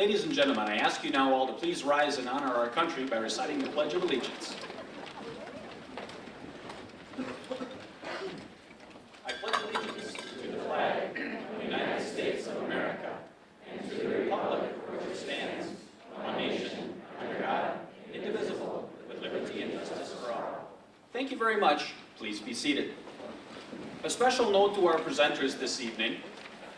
Ladies and gentlemen, I ask you now all to please rise and honor our country by reciting the Pledge of Allegiance. I pledge allegiance to the flag of the United States of America and to the republic for which it stands, one nation, under God, indivisible, with liberty and justice for all. Thank you very much. Please be seated. A special note to our presenters this evening.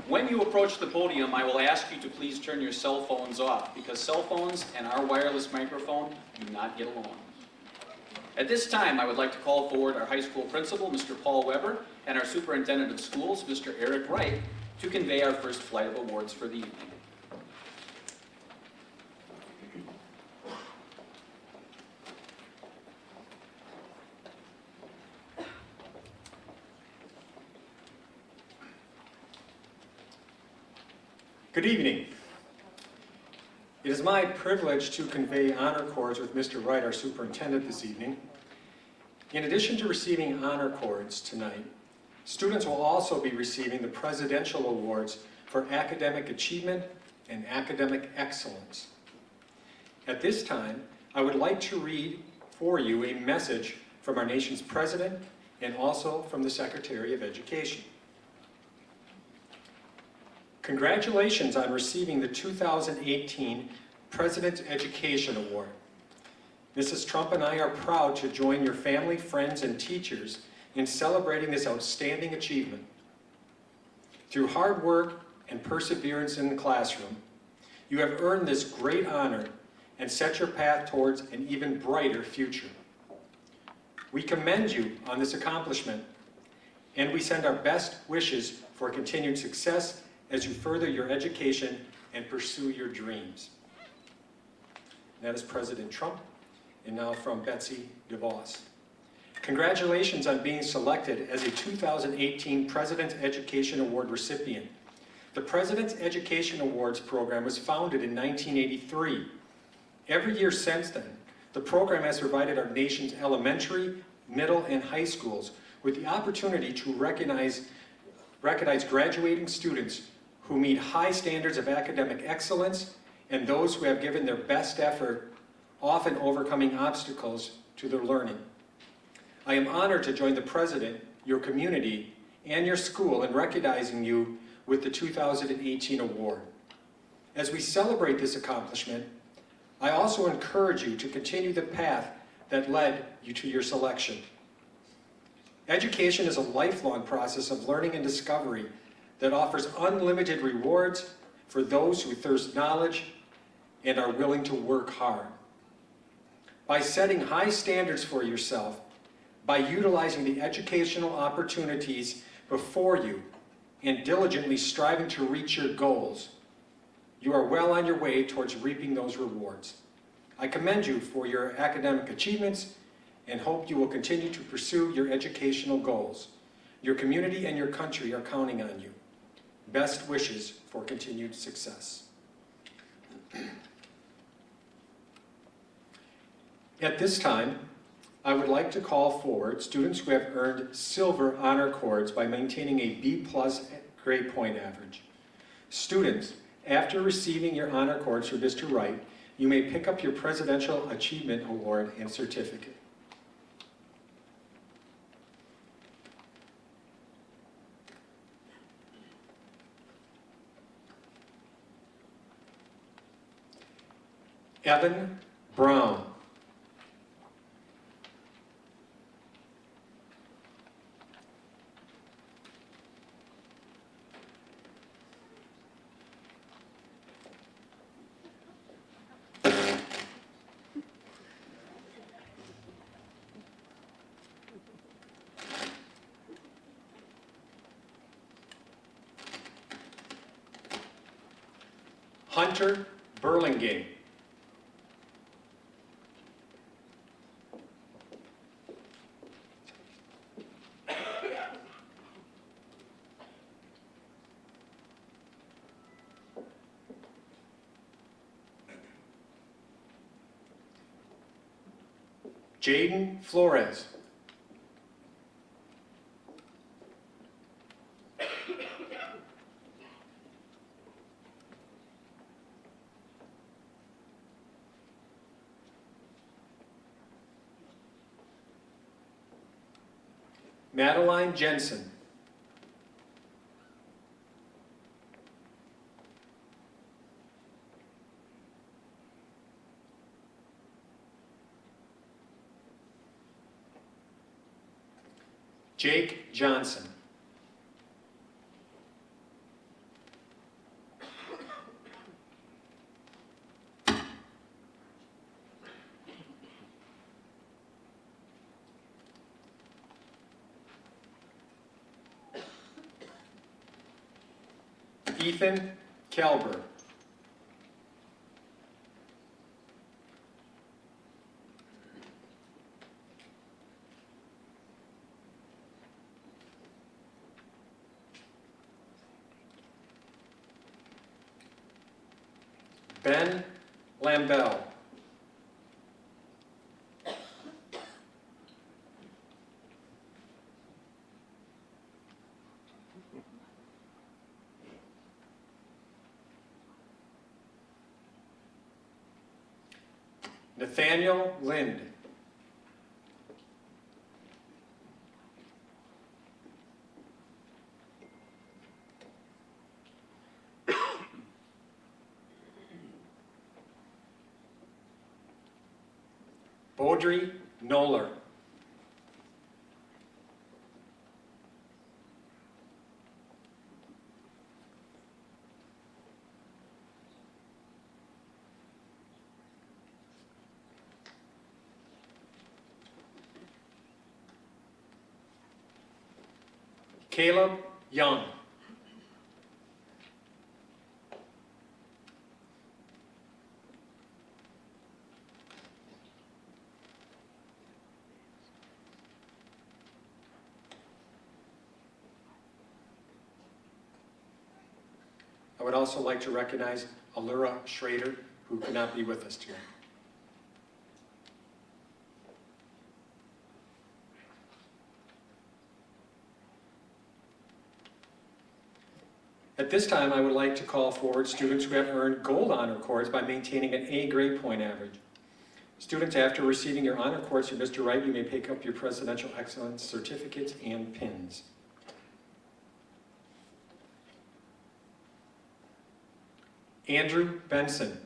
When you approach the podium, I will ask you to please turn your cell phones off, because cell phones and our wireless microphone do not get along. At this time, I would like to call forward our high school principal, Mr. Paul Weber, and our superintendent of schools, Mr. Eric Wright, to convey our first flight of awards for the evening. Good evening. It is my privilege to convey honor cords with Mr. Wright, our superintendent, this evening. In addition to receiving honor cords tonight, students will also be receiving the Presidential Awards for Academic Achievement and Academic Excellence. At this time, I would like to read for you a message from our nation's President and also from the Secretary of Education. Congratulations on receiving the 2018 President's Education Award. Mrs. Trump and I are proud to join your family, friends, and teachers in celebrating this outstanding achievement. Through hard work and perseverance in the classroom, you have earned this great honor and set your path towards an even brighter future. We commend you on this accomplishment, and we send our best wishes for continued success as you further your education and pursue your dreams. That is President Trump, and now from Betsy DeVos. Congratulations on being selected as a 2018 President's Education Award recipient. The President's Education Awards program was founded in 1983. Every year since then, the program has provided our nation's elementary, middle, and high schools with the opportunity to recognize graduating students who meet high standards of academic excellence and those who have given their best effort, often overcoming obstacles to their learning. I am honored to join the President, your community, and your school in recognizing you with the 2018 award. As we celebrate this accomplishment, I also encourage you to continue the path that led you to your selection. Education is a lifelong process of learning and discovery that offers unlimited rewards for those who thirst knowledge and are willing to work hard. By setting high standards for yourself, by utilizing the educational opportunities before you, and diligently striving to reach your goals, you are well on your way towards reaping those rewards. I commend you for your academic achievements and hope you will continue to pursue your educational goals. Your community and your country are counting on you. Best wishes for continued success. At this time, I would like to call forward students who have earned silver honor cords by maintaining a B+ grade point average. Students, after receiving your honor cords from Mr. Wright, you may pick up your Presidential Achievement Award and certificate. Evan Brown. Hunter Burlingame. Jaden Flores. Madeline Jensen. Jake Johnson. Ethan Kelber. Ben Lambell. Nathaniel Lind. Baudry Noller. Caleb Young. I would also like to recognize Allura Schrader, who could not be with us today. At this time, I would like to call forward students who have earned gold honor cords by maintaining an A grade point average. Students, after receiving your honor cords from Mr. Wright, you may pick up your Presidential Excellence certificates and pins. Andrew Benson.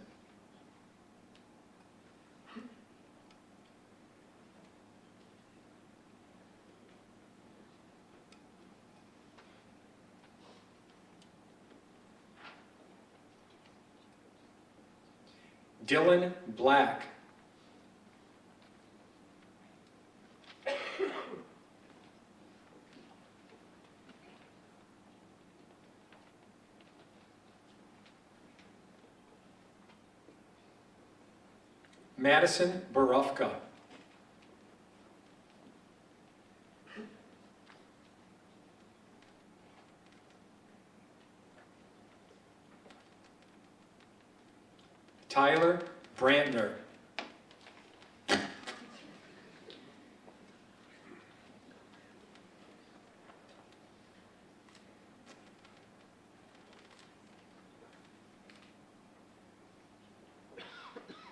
Dylan Black. Madison Barufka. Tyler Brantner.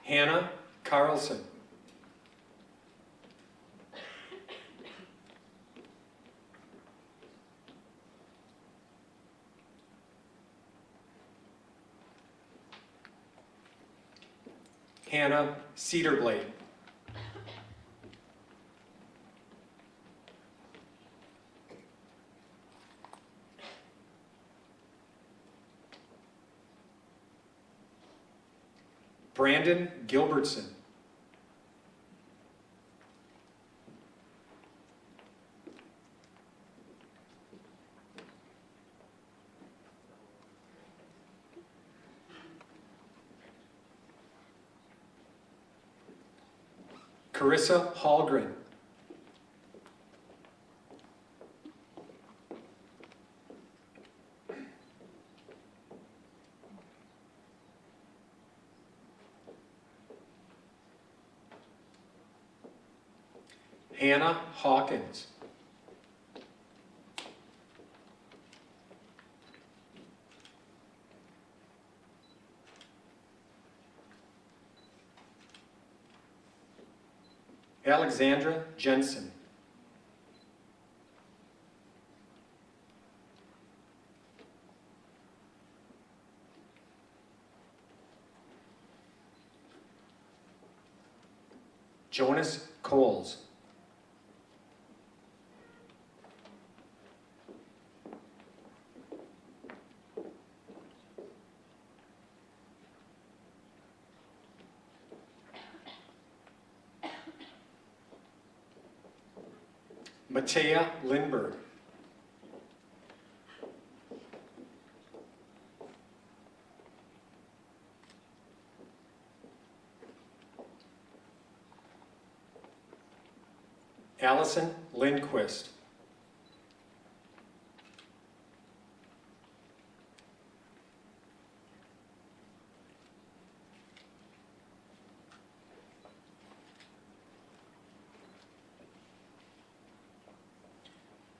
Hannah Carlson. Hannah Cedarblade. Brandon Gilbertson. Carissa Hallgren. Hannah Hawkins. Alexandra Jensen. Jonas Coles. Matea Lindberg. Allison Lindquist.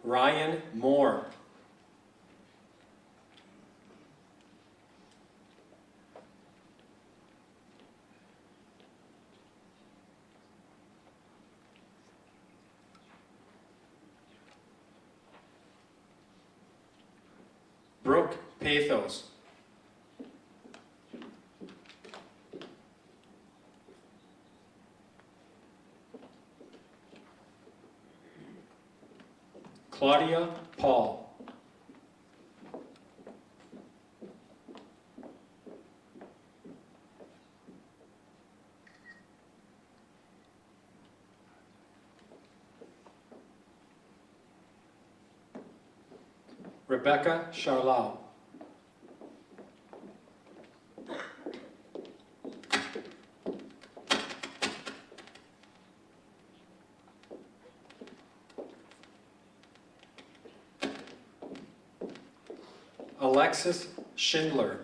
Ryan Moore. Brooke Pathos. Claudia Paul. Rebecca Charlau. Alexis Schindler.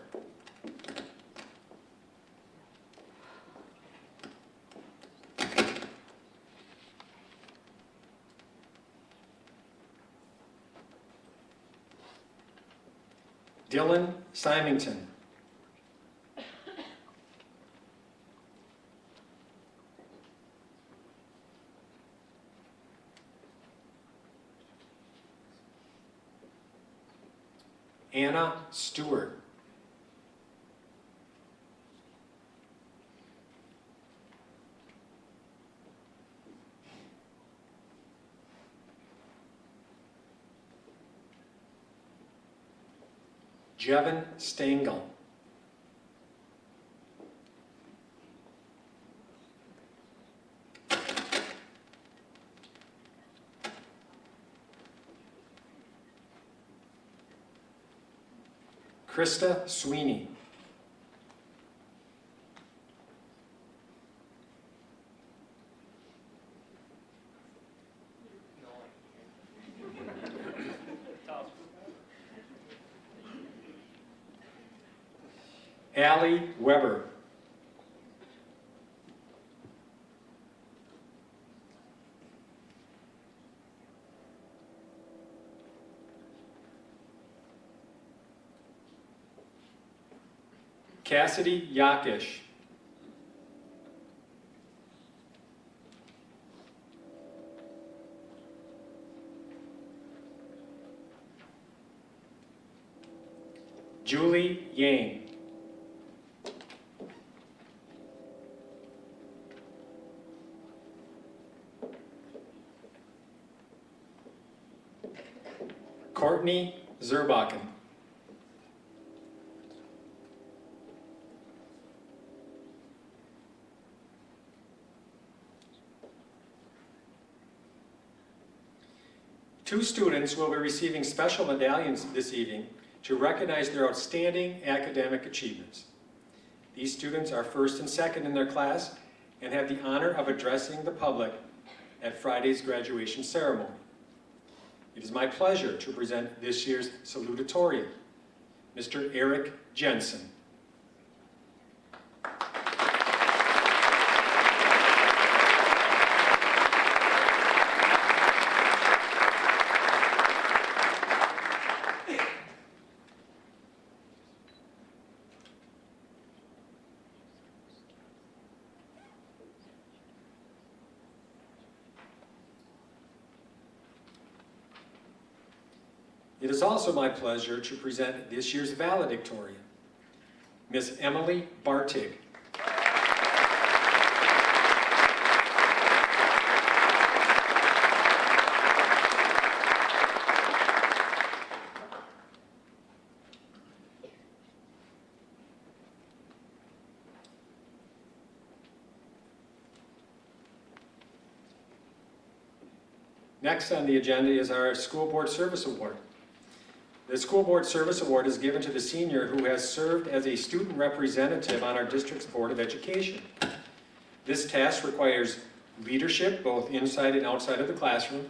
Dylan Symington. Anna Stewart. Jevin Stengel. Krista Sweeney. Allie Weber. Cassidy Yakish. Julie Yang. Courtney Zerbakken. Two students will be receiving special medallions this evening to recognize their outstanding academic achievements. These students are first and second in their class and have the honor of addressing the public at Friday's graduation ceremony. It is my pleasure to present this year's salutatorian, Mr. Eric Jensen. It is also my pleasure to present this year's valedictorian, Ms. Emily Bartig. Next on the agenda is our School Board Service Award. The School Board Service Award is given to the senior who has served as a student representative on our district's Board of Education. This task requires leadership, both inside and outside of the classroom,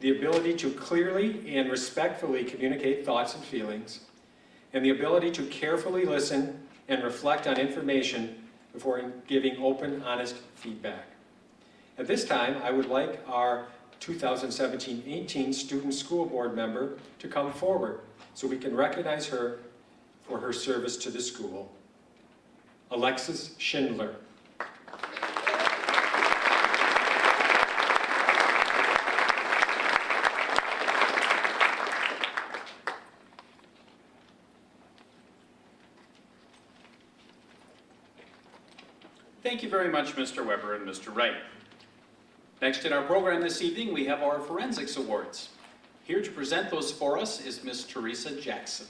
the ability to clearly and respectfully communicate thoughts and feelings, and the ability to carefully listen and reflect on information before giving open, honest feedback. At this time, I would like our 2017-18 Student School Board member to come forward so we can recognize her for her service to the school. Alexis Schindler. Thank you very much, Mr. Weber and Mr. Wright. Next in our program this evening, we have our Forensics Awards. Here to present those for us is Ms. Teresa Jackson.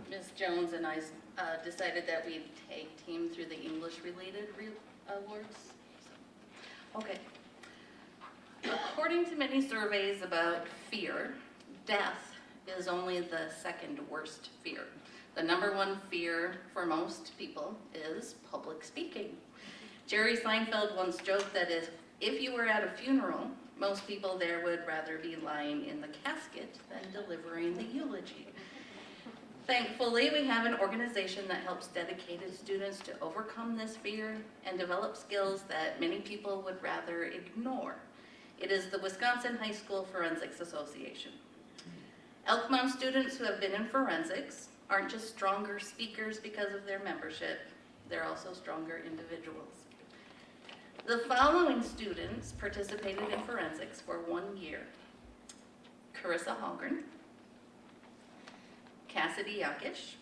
Ms. Jones and I decided that we'd tag team through the English-related awards. Okay. According to many surveys about fear, death is only the second worst fear. The number one fear for most people is public speaking. Jerry Seinfeld once joked that if you were at a funeral, most people there would rather be lying in the casket than delivering the eulogy. Thankfully, we have an organization that helps dedicated students to overcome this fear and develop skills that many people would rather ignore. It is the Wisconsin High School Forensics Association. Elkmont students who have been in forensics aren't just stronger speakers because of their membership, they're also stronger individuals. The following students participated in forensics for 1 year. Carissa Holgren, Cassidy Yakish,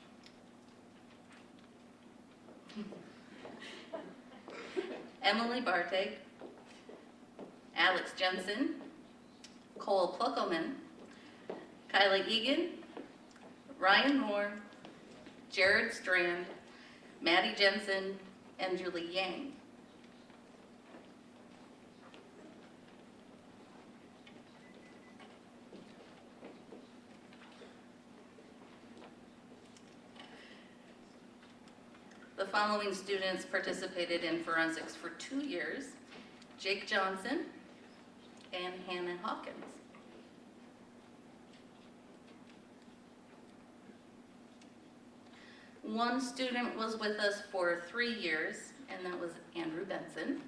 Emily Barteg, Alex Jensen, Cole Pluckelman, Kylie Egan, Ryan Moore, Jared Strand, Maddie Jensen, and Julie Yang. The following students participated in forensics for 2 years: Jake Johnson and Hannah Hawkins. One student was with us for 3 years, and that was Andrew Benson.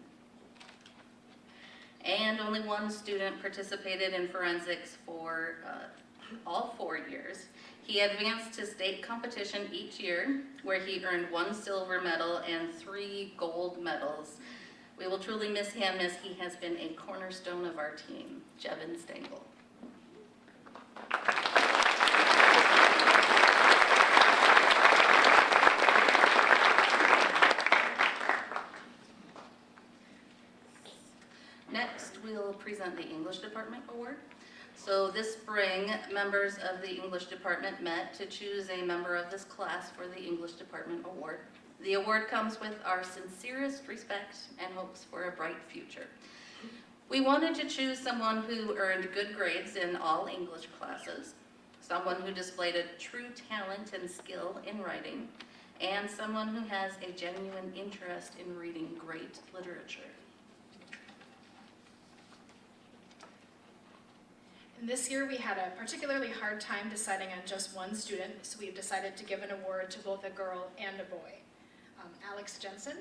And only one student participated in forensics for all 4 years. He advanced to state competition each year, where he earned 1 silver medal and 3 gold medals. We will truly miss him, as he has been a cornerstone of our team, Jevin Stengel. Next, we'll present the English Department Award. So this spring, members of the English Department met to choose a member of this class for the English Department Award. The award comes with our sincerest respect and hopes for a bright future. We wanted to choose someone who earned good grades in all English classes, someone who displayed a true talent and skill in writing, and someone who has a genuine interest in reading great literature. And this year we had a particularly hard time deciding on just one student, so we've decided to give an award to both a girl and a boy. Alex Jensen.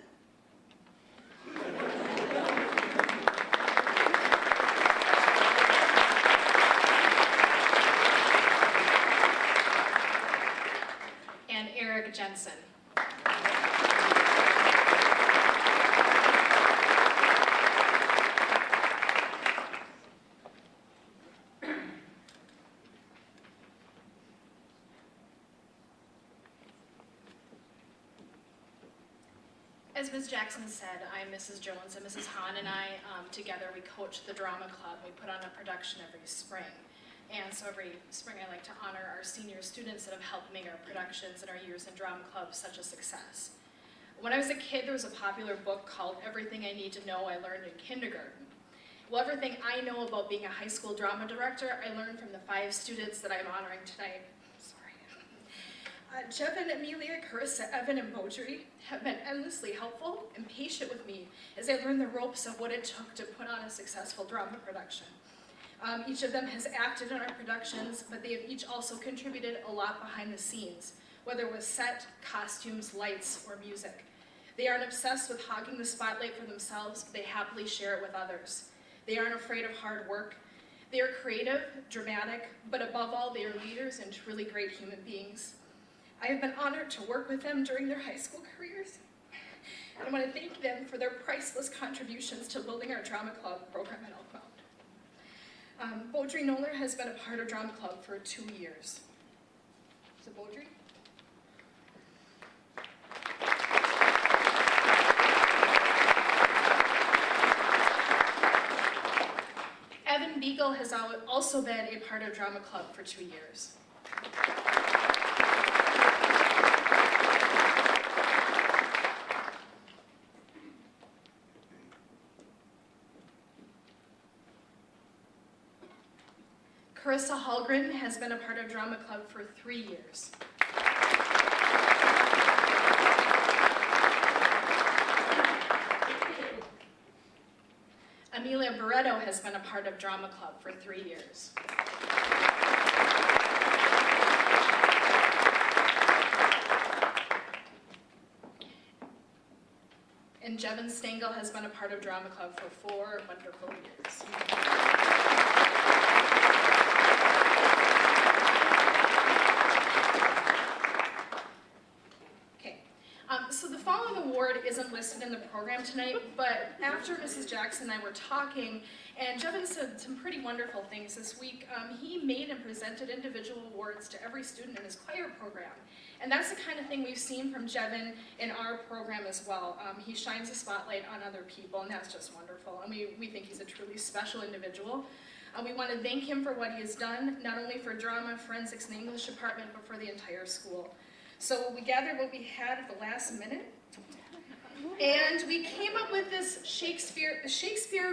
And Eric Jensen. As as Ms. Jackson said, I'm Mrs. Jones, and Mrs. Hahn and I, together, we coach the drama club. We put on a production every spring. And so every spring I like to honor our senior students that have helped make our productions and our years in drama club such a success. When I was a kid, there was a popular book called Everything I Need to Know I Learned in Kindergarten. Well, everything I know about being a high school drama director, I learned from the 5 students that I'm honoring tonight. Jevin, Amelia, Carissa, Evan, and Beaudry have been endlessly helpful and patient with me as I learned the ropes of what it took to put on a successful drama production. Each of them has acted in our productions, but they have each also contributed a lot behind the scenes, whether it was set, costumes, lights, or music. They aren't obsessed with hogging the spotlight for themselves, but they happily share it with others. They aren't afraid of hard work. They are creative, dramatic, but above all, they are leaders and truly great human beings. I have been honored to work with them during their high school careers. And I want to thank them for their priceless contributions to building our drama club program at Elkmount. Beaudry Noller has been a part of drama club for 2 years. So Beaudry? Evan Beagle has also been a part of drama club for 2 years. Carissa Hallgren has been a part of drama club for 3 years. Amelia Barreto has been a part of drama club for 3 years. And Jevin Stengel has been a part of drama club for 4 wonderful years. So the following award isn't listed in the program tonight, but after Mrs. Jackson and I were talking, and Jevin said some pretty wonderful things this week, he made and presented individual awards to every student in his choir program. And that's the kind of thing we've seen from Jevin in our program as well. He shines a spotlight on other people, and that's just wonderful. And we think he's a truly special individual. We want to thank him for what he has done, not only for drama, forensics, and English department, but for the entire school. So we gathered what we had at the last minute, and we came up with this Shakespeare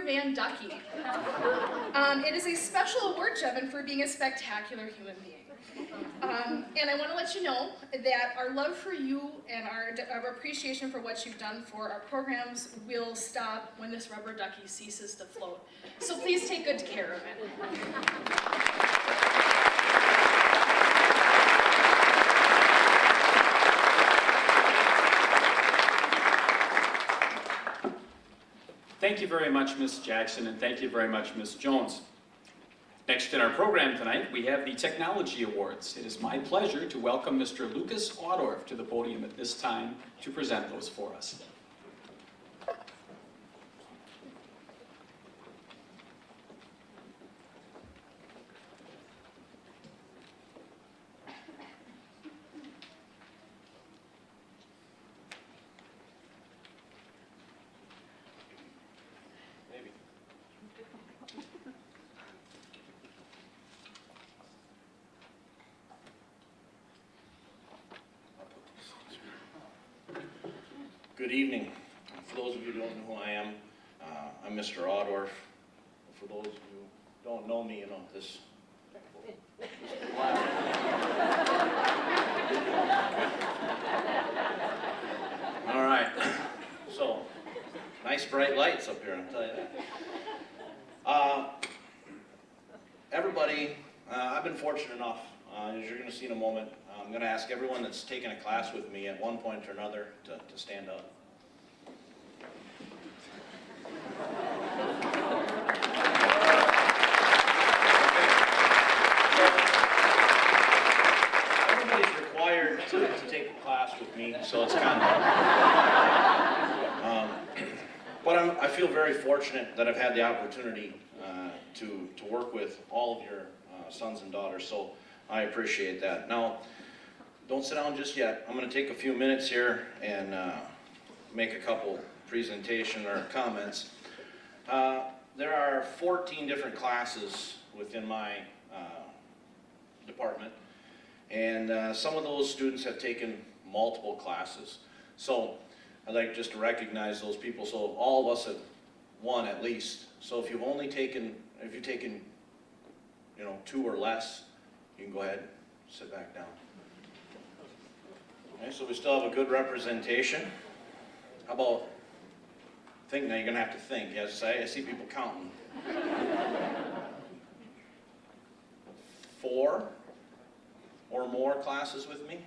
Van Ducky. It is a special award, Jevin, for being a spectacular human being. And I want to let you know that our love for you and our appreciation for what you've done for our programs will stop when this rubber ducky ceases to float. So please take good care of it. Thank you very much, Ms. Jackson, and thank you very much, Ms. Jones. Next in our program tonight, we have the Technology Awards. It is my pleasure to welcome Mr. Lucas Audorf to the podium at this time to present those for us. Good evening. For those of you who don't know who I am, I'm Mr. Audorf. For those of you who don't know me, you know, this All right. So, nice bright lights up here, I'll tell you that. Everybody, I've been fortunate enough, as you're going to see in a moment, I'm going to ask everyone that's taken a class with me at one point or another to stand up. Everybody's required to take a class with me, so it's kind of... but I feel very fortunate that I've had the opportunity to work with all of your sons and daughters, so I appreciate that. Now, don't sit down just yet. I'm going to take a few minutes here and make a couple presentation or comments. There are 14 different classes within my department, and some of those students have taken multiple classes. So I'd like just to recognize those people. So all of us have one at least. So if you've taken, you know, 2 or less, you can go ahead and sit back down. Okay, so we still have a good representation. How about, think now, you're gonna have to think. Yes, I see people counting. 4 or more classes with me?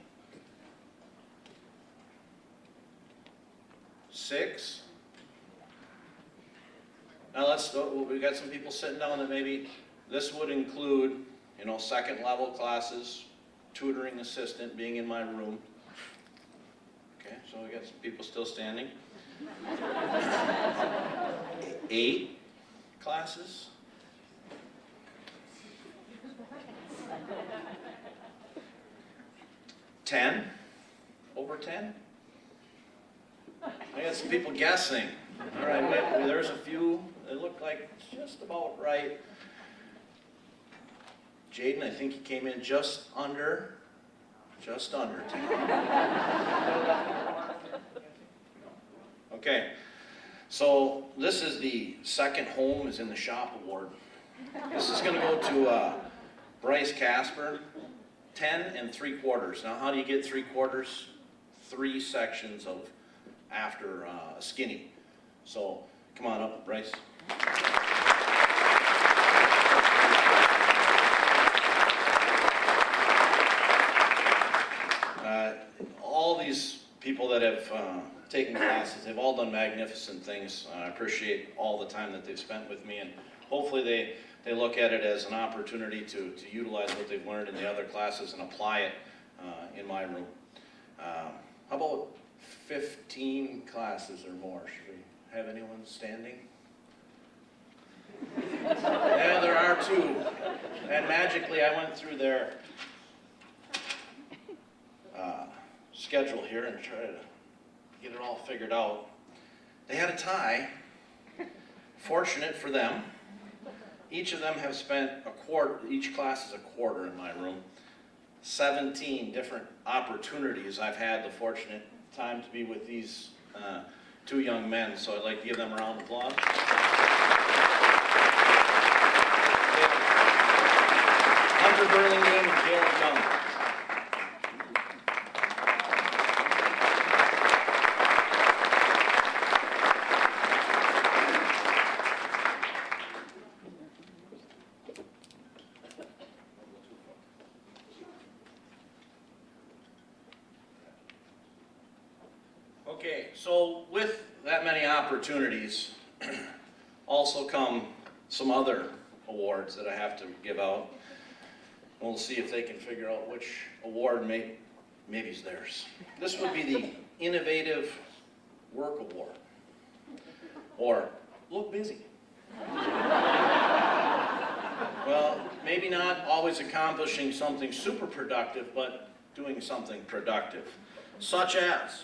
6? Now we got some people sitting down that maybe this would include, you know, 2nd level classes, tutoring assistant, being in my room. Okay, so we got some people still standing. 8 classes. 10? Over 10? I got some people guessing. All right, there's a few that look like just about right. Jaden, I think he came in just under 10. Okay, so this is the Second Home is in the Shop Award. This is going to go to Bryce Casper, 10 3/4. Now, how do you get 3/4? 3 sections of after a skinny. So, come on up, Bryce. All these people that have taken classes, they've all done magnificent things. I appreciate all the time that they've spent with me, and hopefully they look at it as an opportunity to utilize what they've learned in the other classes and apply it in my room. How about 15 classes or more? Should we have anyone standing? Yeah, there are 2. And magically, I went through their schedule here and tried to get it all figured out. They had a tie. Fortunate for them. Each of them have spent a quarter, each class is a quarter in my room. 17 different opportunities I've had the fortunate time to be with these 2 young men, so I'd like to give them a round of applause. Hunter Burlingame and Caleb Young. Okay, so with that many opportunities also come some other awards that I have to give out. We'll see if they can figure out which award maybe is theirs. This would be the Innovative Work Award, or Look Busy. Well, maybe not always accomplishing something super productive, but doing something productive, such as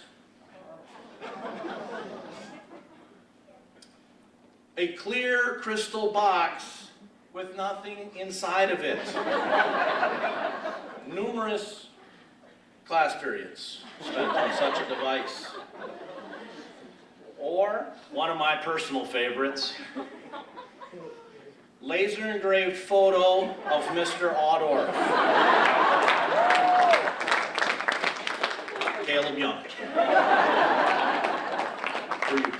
a clear crystal box with nothing inside of it. Numerous class periods spent on such a device. Or, one of my personal favorites, laser engraved photo of Mr. Audorf. Caleb Young. For you.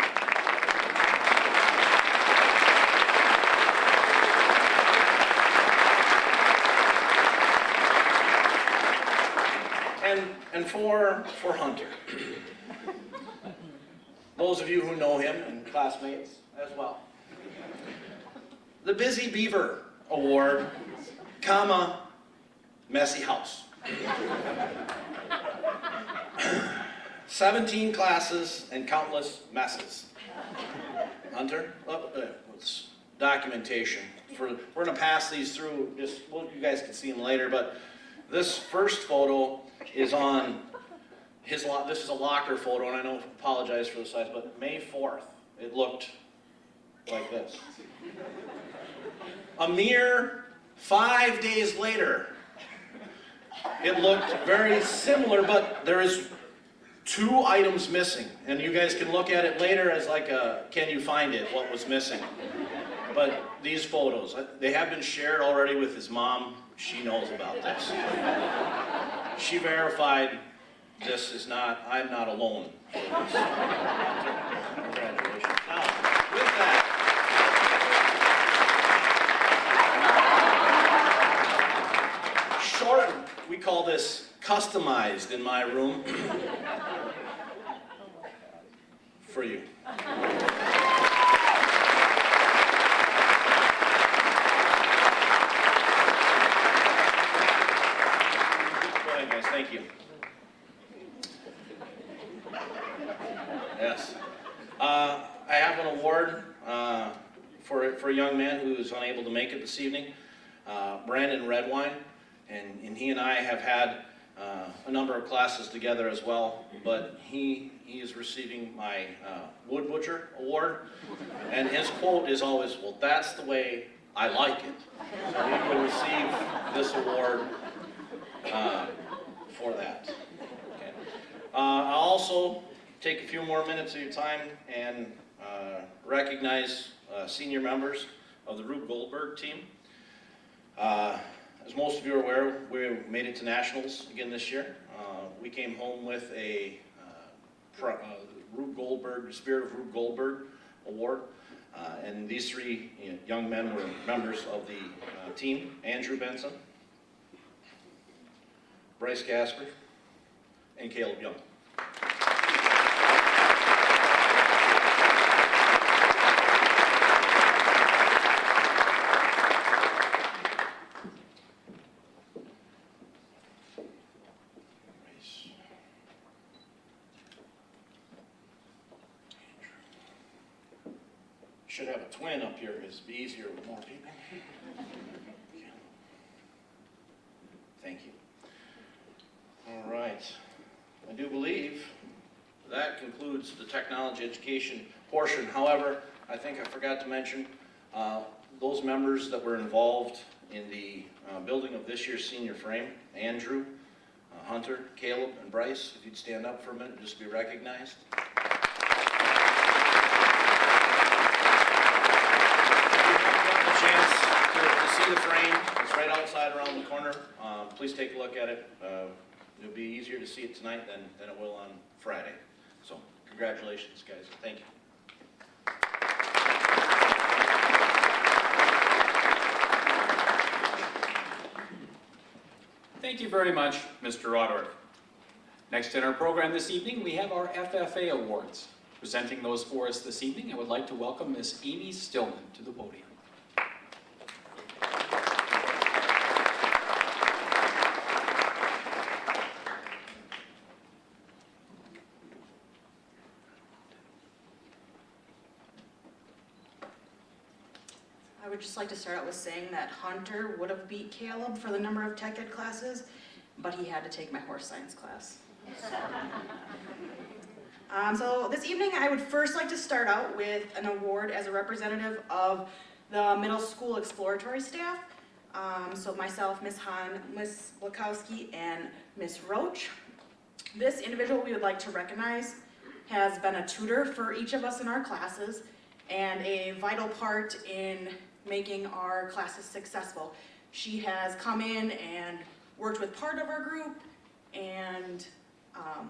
And for Hunter. Those of you who know him and classmates as well. The Busy Beaver Award, comma, Messy House. 17 classes and countless messes. Hunter, it's documentation. We're going to pass these through, you guys can see them later, but this first photo is on this is a locker photo, and I don't apologize for the size, but May 4th, it looked like this. A mere 5 days later, it looked very similar, but there is 2 items missing. And you guys can look at it later as like a, can you find it, what was missing? But these photos, they have been shared already with his mom. She knows about this. She verified this is not, I'm not alone for this. Congratulations. Now, with that, short, we call this customized in my room for you. Go ahead, guys. Thank you. Yes. I have an award for a young man who is unable to make it this evening, Brandon Redwine, and he and I have had a number of classes together as well, but he is receiving my Wood Butcher Award, and his quote is always, well, that's the way I like it. So he will receive this award for that. Okay. I'll also take a few more minutes of your time and recognize senior members of the Rube Goldberg team. As most of you are aware, we made it to nationals again this year. We came home with a Rube Goldberg, Spirit of Rube Goldberg Award. And these 3 young men were members of the team: Andrew Benson, Bryce Gasper, and Caleb Young. Should have a twin up here, it'd be easier with more people. Thank you. All right. I do believe that concludes the technology education portion. However, I think I forgot to mention those members that were involved in the building of this year's senior frame: Andrew, Hunter, Caleb, and Bryce. If you'd stand up for a minute, just be recognized. See the frame, it's right outside around the corner. Please take a look at it. It'll be easier to see it tonight than it will on Friday. So congratulations, guys. Thank you. Thank you very much, Mr. Rodorf. Next in our program this evening, we have our FFA Awards. Presenting those for us this evening, I would like to welcome Miss Amy Stillman to the podium. I would just like to start out with saying that Hunter would have beat Caleb for the number of tech ed classes, but he had to take my horse science class. So this evening I would first like to start out with an award as a representative of the middle school exploratory staff. So myself, Ms. Hahn, Ms. Blakowski, and Ms. Roach. This individual we would like to recognize has been a tutor for each of us in our classes and a vital part in making our classes successful. She has come in and worked with part of our group and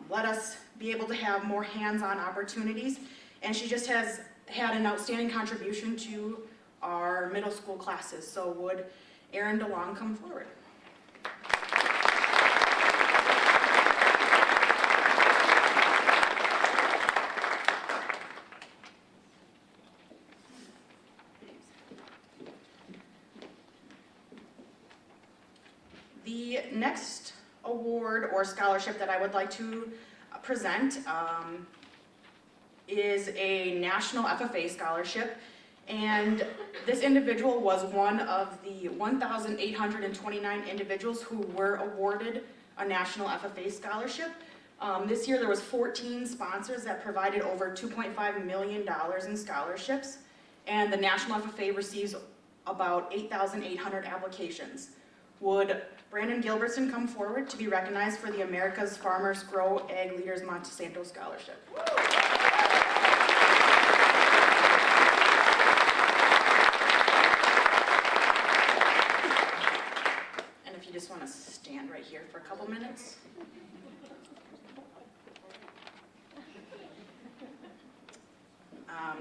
let us be able to have more hands-on opportunities. And she just has had an outstanding contribution to our middle school classes. So would Erin DeLong come forward? The next award or scholarship that I would like to present is a national FFA scholarship, and this individual was one of the 1,829 individuals who were awarded a national FFA scholarship. This year there was 14 sponsors that provided over $2.5 million in scholarships, and the National FFA receives about 8,800 applications. Would Brandon Gilbertson come forward to be recognized for the America's Farmers Grow Ag Leaders Monsanto Scholarship? And if you just want to stand right here for a couple minutes.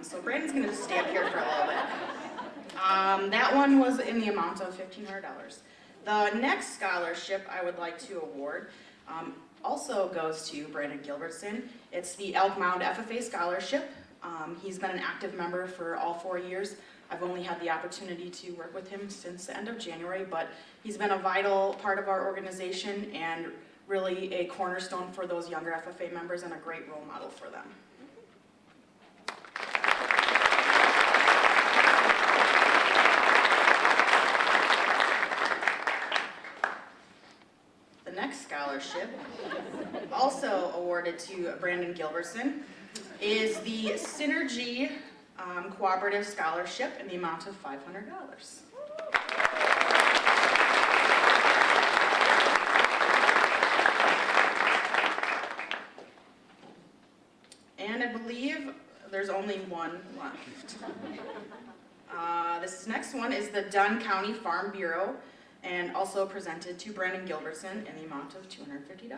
So Brandon's going to just stay up here for a little bit. That one was in the amount of $1,500. The next scholarship I would like to award also goes to Brandon Gilbertson. It's the Elk Mound FFA Scholarship. He's been an active member for all 4 years. I've only had the opportunity to work with him since the end of January, but he's been a vital part of our organization and really a cornerstone for those younger FFA members and a great role model for them. The next scholarship, also awarded to Brandon Gilbertson, is the Synergy Cooperative Scholarship in the amount of $500. And I believe there's only one left. This next one is the Dunn County Farm Bureau, and also presented to Brandon Gilbertson in the amount of $250.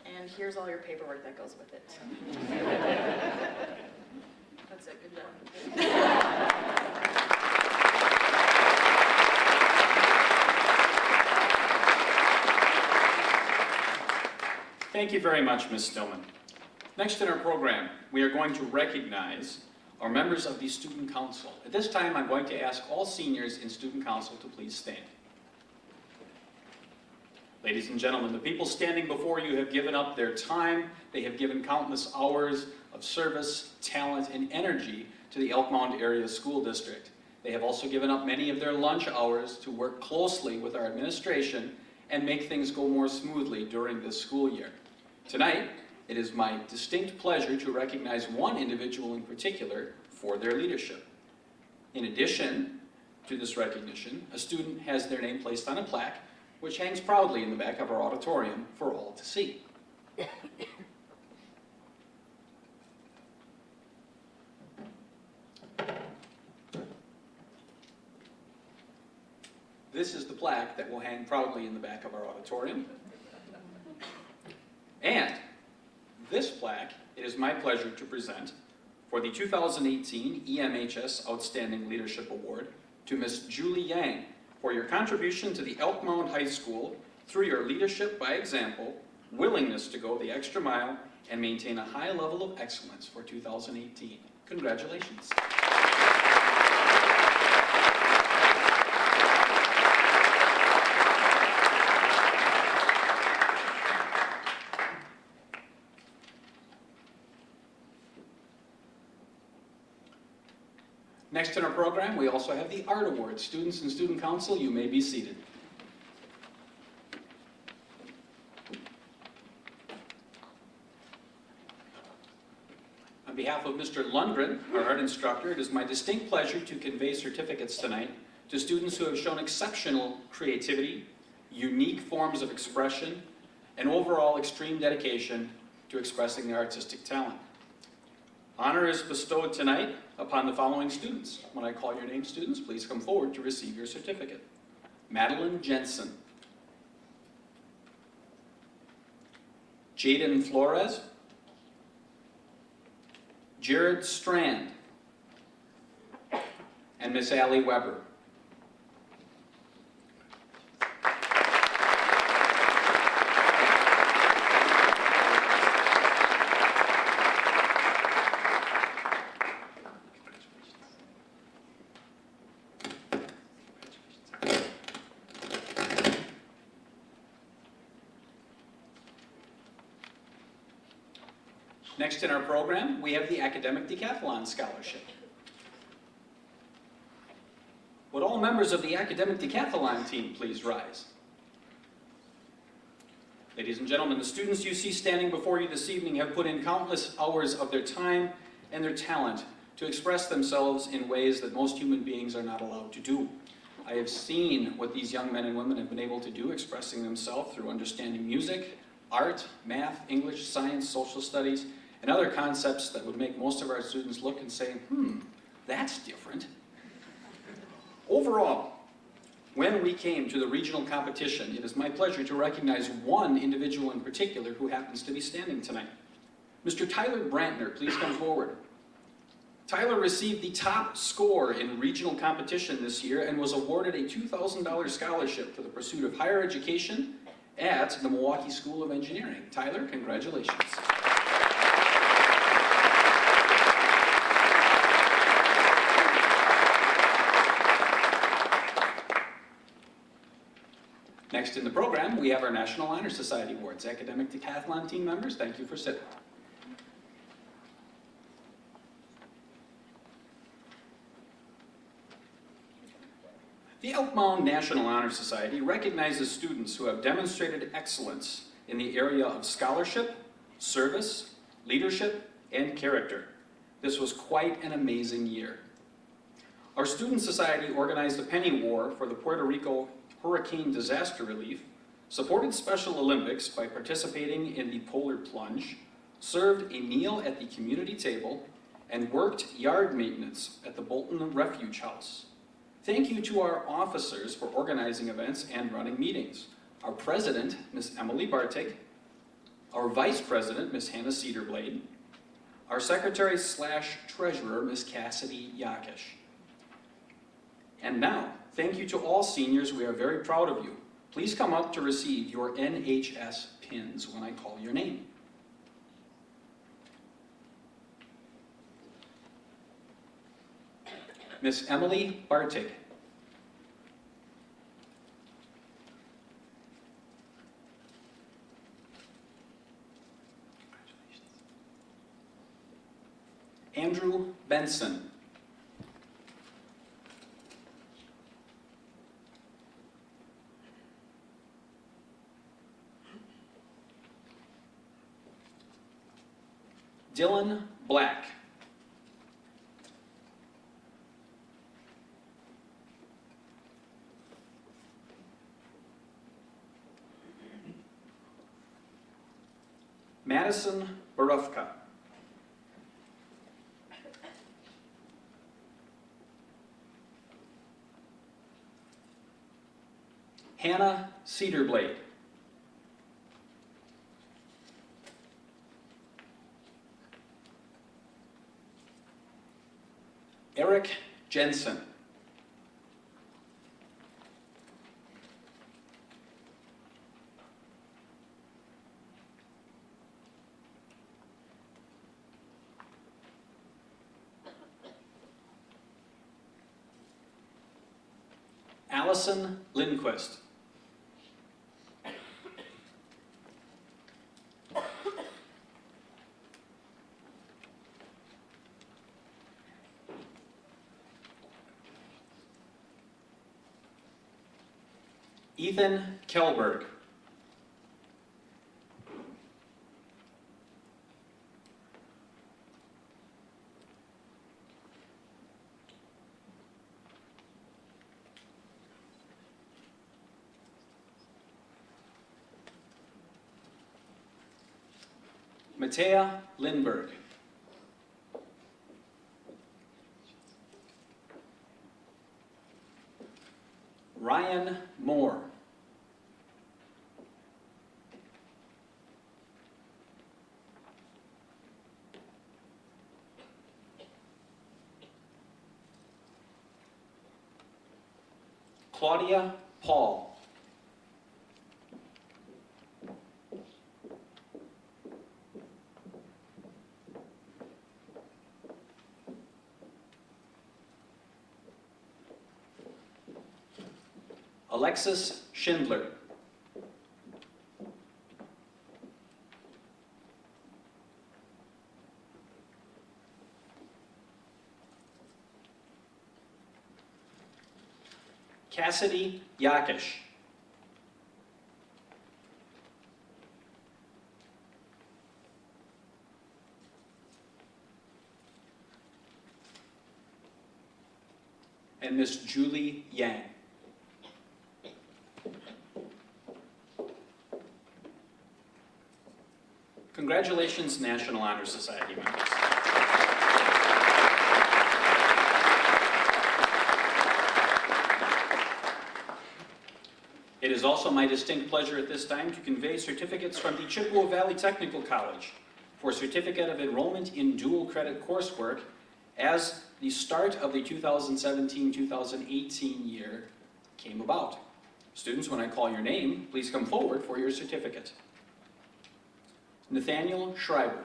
And here's all your paperwork that goes with it. That's it, good job. Thank you very much, Ms. Stillman. Next in our program, we are going to recognize our members of the Student Council. At this time, I'm going to ask all seniors in Student Council to please stand. Ladies and gentlemen, the people standing before you have given up their time. They have given countless hours of service, talent, and energy to the Elk Mound Area School District. They have also given up many of their lunch hours to work closely with our administration and make things go more smoothly during this school year. Tonight, it is my distinct pleasure to recognize one individual in particular for their leadership. In addition to this recognition, a student has their name placed on a plaque, which hangs proudly in the back of our auditorium for all to see. This is the plaque that will hang proudly in the back of our auditorium. And this plaque, it is my pleasure to present for the 2018 EMHS Outstanding Leadership Award to Ms. Julie Yang for your contribution to the Elk Mound High School through your leadership by example, willingness to go the extra mile, and maintain a high level of excellence for 2018. Congratulations. Next in our program, we also have the Art Awards. Students and Student Council, you may be seated. On behalf of Mr. Lundgren, our art instructor, it is my distinct pleasure to convey certificates tonight to students who have shown exceptional creativity, unique forms of expression, and overall extreme dedication to expressing their artistic talent. Honor is bestowed tonight upon the following students. When I call your name, students, please come forward to receive your certificate. Madeline Jensen. Jaden Flores. Jared Strand. And Miss Allie Weber. Next in our program, we have the Academic Decathlon Scholarship. members of the academic decathlon team please rise? Ladies and gentlemen, the students you see standing before you this evening have put in countless hours of their time and their talent to express themselves in ways that most human beings are not allowed to do. I have seen what these young men and women have been able to do, expressing themselves through understanding music, art, math, English, science, social studies, and other concepts that would make most of our students look and say, that's different. Overall, when we came to the regional competition, it is my pleasure to recognize one individual in particular who happens to be standing tonight. Mr. Tyler Brantner, please come forward. Tyler received the top score in regional competition this year and was awarded a $2,000 scholarship for the pursuit of higher education at the Milwaukee School of Engineering. Tyler, congratulations. Next in the program, we have our National Honor Society Awards. Academic Decathlon team members, thank you for sitting. The Elk National Honor Society recognizes students who have demonstrated excellence in the area of scholarship, service, leadership, and character. This was quite an amazing year. Our Student Society organized a penny war for the Puerto Rico Hurricane Disaster Relief, supported Special Olympics by participating in the polar plunge, served a meal at the community table, and worked yard maintenance at the Bolton Refuge House. Thank you to our officers for organizing events and running meetings. Our president, Ms. Emily Bartik, our vice president, Ms. Hannah Cedarblade, our secretary/treasurer, Ms. Cassidy Yakish. And now, thank you to all seniors. We are very proud of you. Please come up to receive your NHS pins when I call your name. Miss Emily Bartik. Andrew Benson. Dylan Black. Madison Barufka. Hannah Cedarblade. Eric Jensen. Allison Lindquist. Ethan Kelberg. Matea Lindberg. Ryan Moore. Claudia Paul. Alexis Schindler. Cassidy Yakish. And Miss Julie Yang. Congratulations, National Honor Society members. It is also my distinct pleasure at this time to convey certificates from the Chippewa Valley Technical College for Certificate of Enrollment in Dual Credit Coursework as the start of the 2017-2018 year came about. Students, when I call your name, please come forward for your certificate. Nathaniel Schreiber.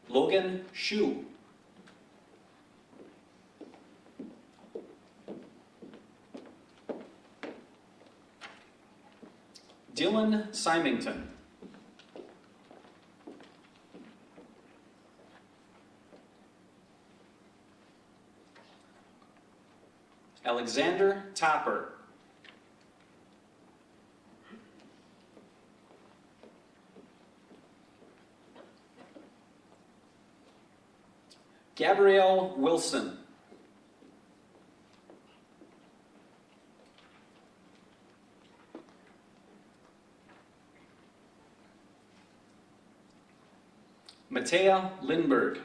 Logan Shu. Dylan Symington. Alexander Topper. Gabrielle Wilson. Matea Lindberg.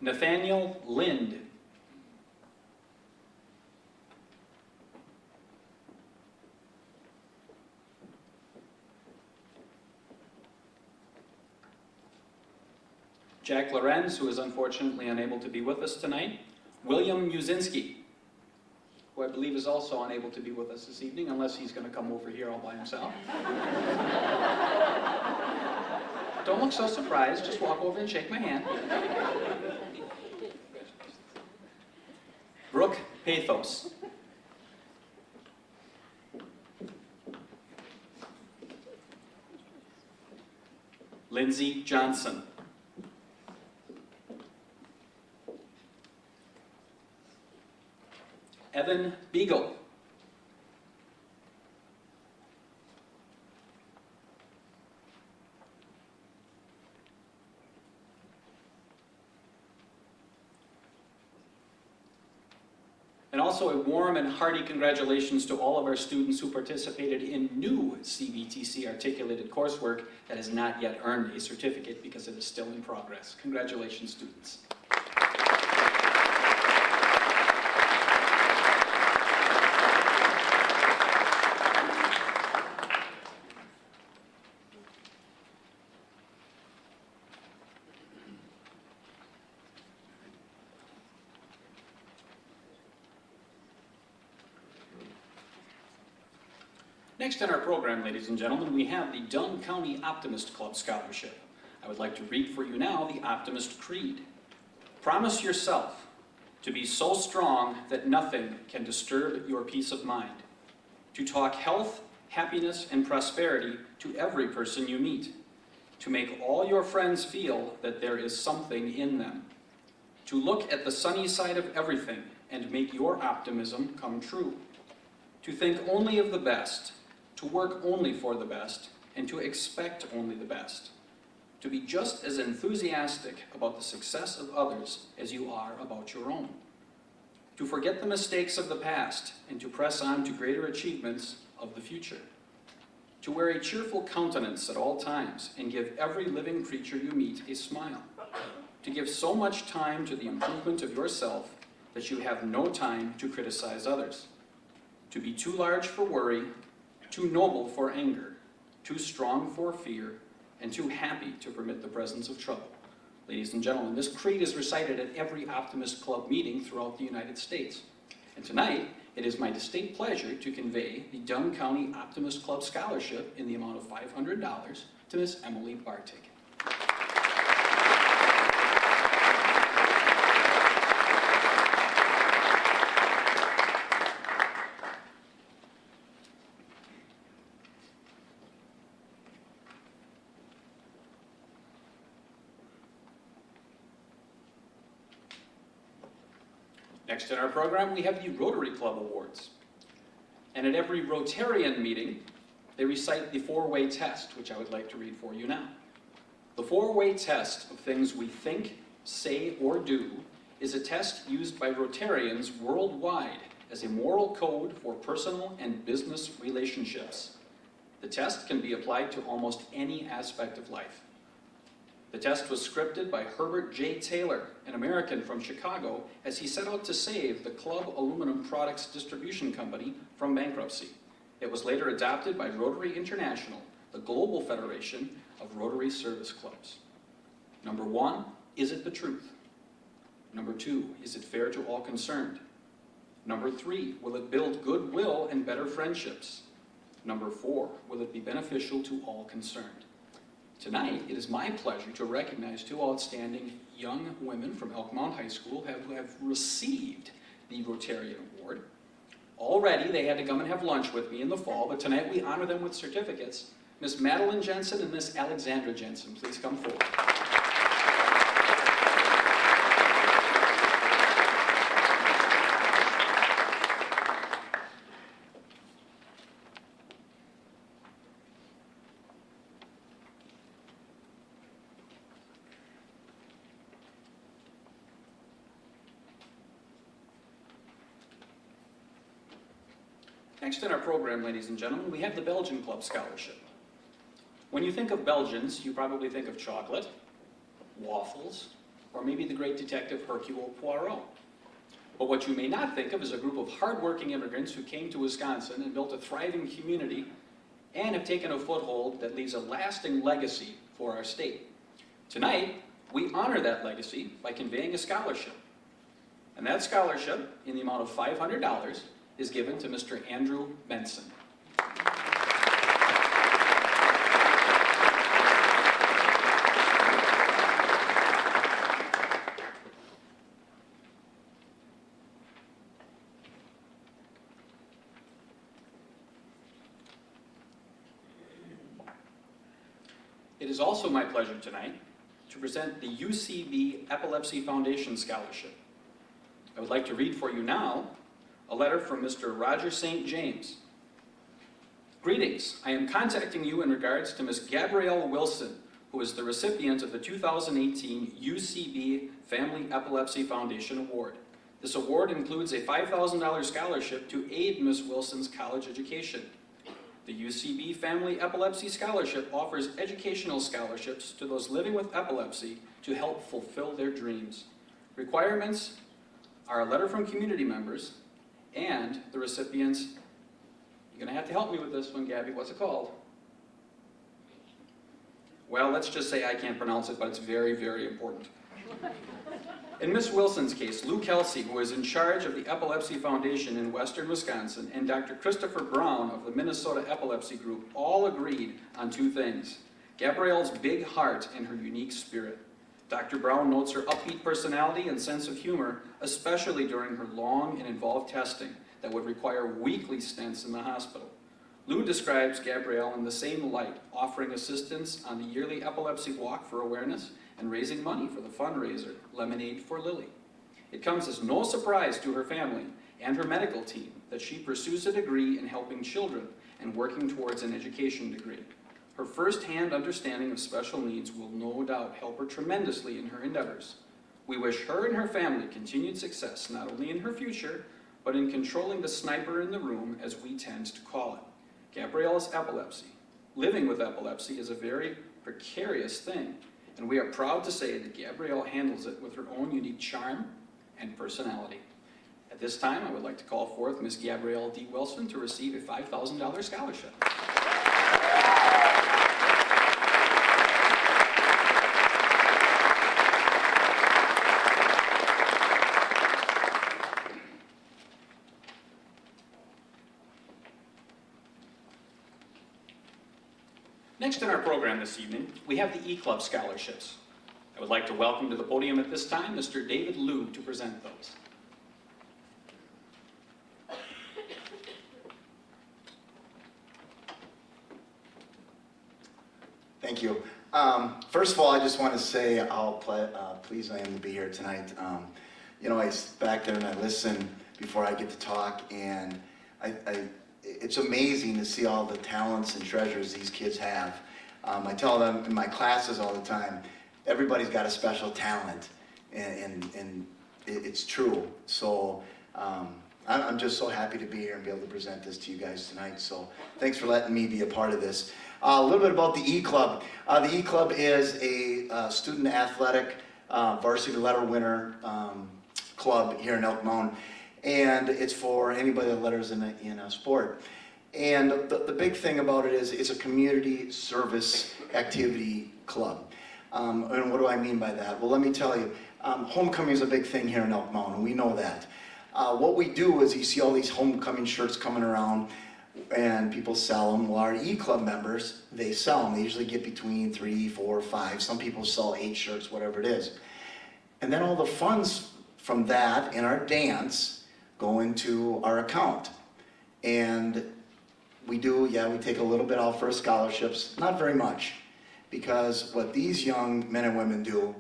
Nathaniel Lind. Jack Lorenz, who is unfortunately unable to be with us tonight. William Muzinski, who I believe is also unable to be with us this evening, unless he's going to come over here all by himself. Don't look so surprised, just walk over and shake my hand. Brooke Pathos. Lindsay Johnson. Evan Beagle. And also a warm and hearty congratulations to all of our students who participated in new CVTC articulated coursework that has not yet earned a certificate because it is still in progress. Congratulations, students. Next in our program, ladies and gentlemen, we have the Dunn County Optimist Club Scholarship. I would like to read for you now the Optimist Creed. Promise yourself to be so strong that nothing can disturb your peace of mind, to talk health, happiness, and prosperity to every person you meet, to make all your friends feel that there is something in them, to look at the sunny side of everything and make your optimism come true, to think only of the best, to work only for the best, and to expect only the best, to be just as enthusiastic about the success of others as you are about your own, to forget the mistakes of the past and to press on to greater achievements of the future, to wear a cheerful countenance at all times and give every living creature you meet a smile, to give so much time to the improvement of yourself that you have no time to criticize others, to be too large for worry, too noble for anger, too strong for fear, and too happy to permit the presence of trouble. Ladies and gentlemen, this creed is recited at every Optimist Club meeting throughout the United States. And tonight, it is my distinct pleasure to convey the Dunn County Optimist Club Scholarship in the amount of $500 to Miss Emily Bartig. Next in our program, we have the Rotary Club Awards. And at every Rotarian meeting, they recite the four-way test, which I would like to read for you now. The four-way test of things we think, say, or do is a test used by Rotarians worldwide as a moral code for personal and business relationships. The test can be applied to almost any aspect of life. The test was scripted by Herbert J. Taylor, an American from Chicago, as he set out to save the Club Aluminum Products Distribution Company from bankruptcy. It was later adopted by Rotary International, the global federation of Rotary Service Clubs. Number 1, is it the truth? Number 2, is it fair to all concerned? Number 3, will it build goodwill and better friendships? Number 4, will it be beneficial to all concerned? Tonight, it is my pleasure to recognize 2 outstanding young women from Elkmont High School who have received the Rotarian Award. Already, they had to come and have lunch with me in the fall, but tonight we honor them with certificates. Miss Madeline Jensen and Miss Alexandra Jensen, please come forward. Next in our program, ladies and gentlemen, we have the Belgian Club Scholarship. When you think of Belgians, you probably think of chocolate, waffles, or maybe the great detective Hercule Poirot. But what you may not think of is a group of hardworking immigrants who came to Wisconsin and built a thriving community and have taken a foothold that leaves a lasting legacy for our state. Tonight, we honor that legacy by conveying a scholarship. And that scholarship, in the amount of $500, is given to Mr. Andrew Benson. It is also my pleasure tonight to present the UCB Epilepsy Foundation Scholarship. I would like to read for you now a letter from Mr. Roger St. James. Greetings, I am contacting you in regards to Ms. Gabrielle Wilson, who is the recipient of the 2018 UCB Family Epilepsy Foundation Award. This award includes a $5,000 scholarship to aid Ms. Wilson's college education. The UCB Family Epilepsy Scholarship offers educational scholarships to those living with epilepsy to help fulfill their dreams. Requirements are a letter from community members, and the recipients, you're going to have to help me with this one, Gabby. What's it called? Well, let's just say I can't pronounce it, but it's very, very important. In Miss Wilson's case, Lou Kelsey, who is in charge of the Epilepsy Foundation in Western Wisconsin, and Dr. Christopher Brown of the Minnesota Epilepsy Group all agreed on 2 things: Gabrielle's big heart and her unique spirit. Dr. Brown notes her upbeat personality and sense of humor, especially during her long and involved testing that would require weekly stints in the hospital. Lou describes Gabrielle in the same light, offering assistance on the yearly epilepsy walk for awareness and raising money for the fundraiser, Lemonade for Lily. It comes as no surprise to her family and her medical team that she pursues a degree in helping children and working towards an education degree. Her first-hand understanding of special needs will no doubt help her tremendously in her endeavors. We wish her and her family continued success, not only in her future, but in controlling the sniper in the room, as we tend to call it. Gabrielle's epilepsy. Living with epilepsy is a very precarious thing, and we are proud to say that Gabrielle handles it with her own unique charm and personality. At this time, I would like to call forth Ms. Gabrielle D. Wilson to receive a $5,000 scholarship. Next in our program this evening, we have the E-Club Scholarships. I would like to welcome to the podium at this time Mr. David Liu to present those. Thank you. First of all, I just want to say how pleased I am to be here tonight. you know, I sit back there and I listen before I get to talk, and it's amazing to see all the talents and treasures these kids have. I tell them in my classes all the time, everybody's got a special talent, and it's true. So I'm just so happy to be here and be able to present this to you guys tonight. So thanks for letting me be a part of this. A little bit about the E-Club. The E-Club is a student athletic varsity letter winner club here in Elk Mound, and it's for anybody that letters in a sport. And the big thing about it is it's a community service activity club. And what do I mean by that? Well, let me tell you, homecoming is a big thing here in Elk Mound, and we know that. What we do is you see all these homecoming shirts coming around, and people sell them. Well, our E-Club members, they sell them. They usually get between 3, 4, 5. Some people sell 8 shirts, whatever it is. And then all the funds from that and our dance go into our account. And we take a little bit off for scholarships, not very much, because what these young men and women do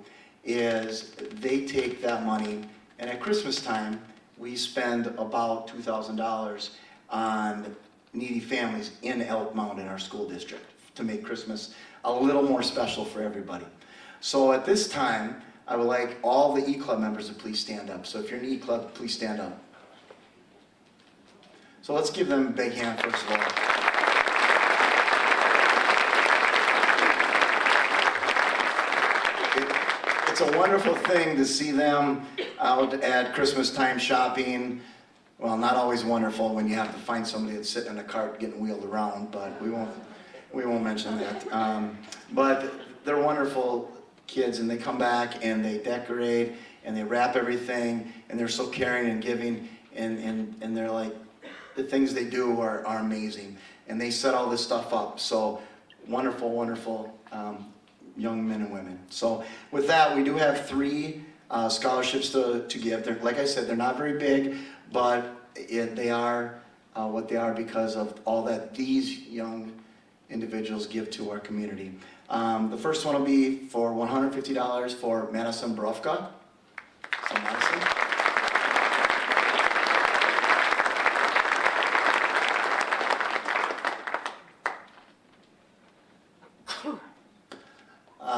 is they take that money, and at Christmas time, we spend about $2,000 on needy families in Elk Mound in our school district to make Christmas a little more special for everybody. So at this time, I would like all the E-Club members to please stand up. So if you're an E-Club, please stand up. So let's give them a big hand first of all. It's a wonderful thing to see them out at Christmas time shopping. Well, not always wonderful when you have to find somebody that's sitting in a cart getting wheeled around, but we won't mention that. But they're wonderful kids, and they come back and they decorate and they wrap everything, and they're so caring and giving, and they're like, the things they do are amazing, and they set all this stuff up. So wonderful, wonderful young men and women. So with that, we do have 3 scholarships to give. They're, like I said, they're not very big, but they are what they are because of all that these young individuals give to our community. The first one will be for $150 for Madison Borofka. So Madison.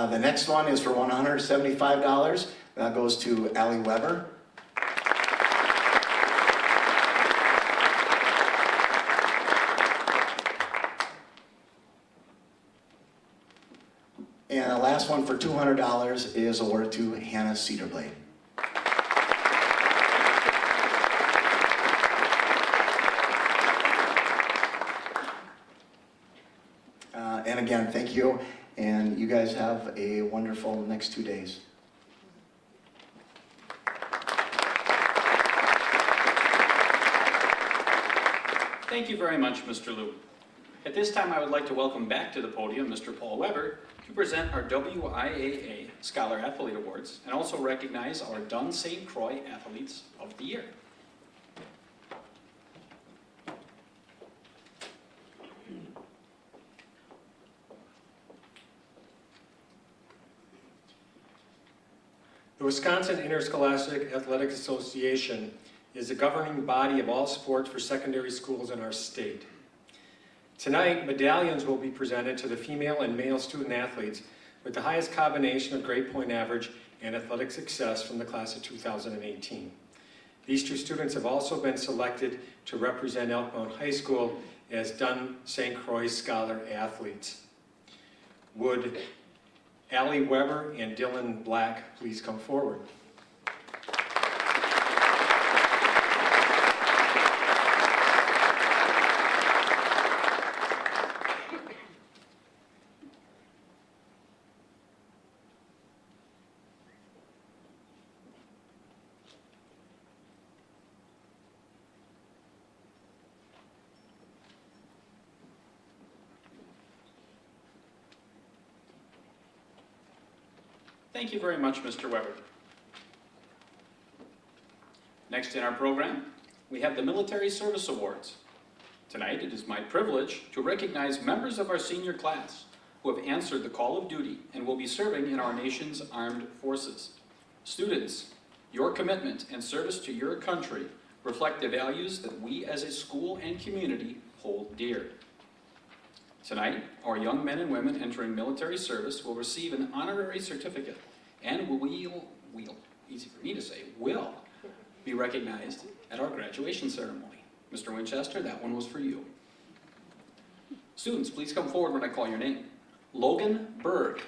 The next one is for $175. That goes to Allie Weber. And the last one for $200 is awarded to Hannah Cedarblade. And again, thank you. And you guys have a wonderful next 2 days. Thank you very much, Mr. Liu. At this time, I would like to welcome back to the podium Mr. Paul Weber to present our WIAA Scholar Athlete Awards and also recognize our Dunn St. Croix Athletes of the Year. The Wisconsin Interscholastic Athletic Association is the governing body of all sports for secondary schools in our state. Tonight, medallions will be presented to the female and male student athletes with the highest combination of grade point average and athletic success from the class of 2018. These 2 students have also been selected to represent Elk Mound High School as Dunn St. Croix Scholar Athletes. Would Allie Weber and Dylan Black please come forward? Thank you very much, Mr. Weber. Next in our program, we have the Military Service Awards. Tonight, it is my privilege to recognize members of our senior class who have answered the call of duty and will be serving in our nation's armed forces. Students, Your commitment and service to your country reflect the values that we as a school and community hold dear. Tonight, our young men and women entering military service will receive an honorary certificate and will, easy for me to say, will be recognized at our graduation ceremony. Mr. Winchester, that one was for you. Students, please come forward when I call your name. Logan Berg.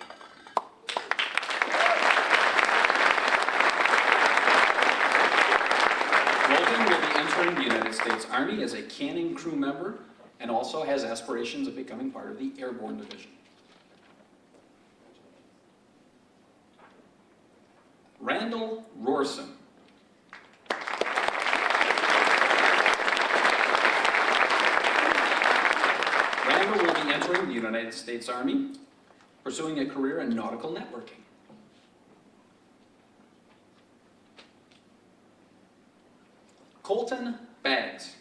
Logan will be entering the United States Army as a canning crew member and also has aspirations of becoming part of the Airborne Division. Randall Roarson. Randall will be entering the United States Army, pursuing a career in nautical networking. Colton Baggs.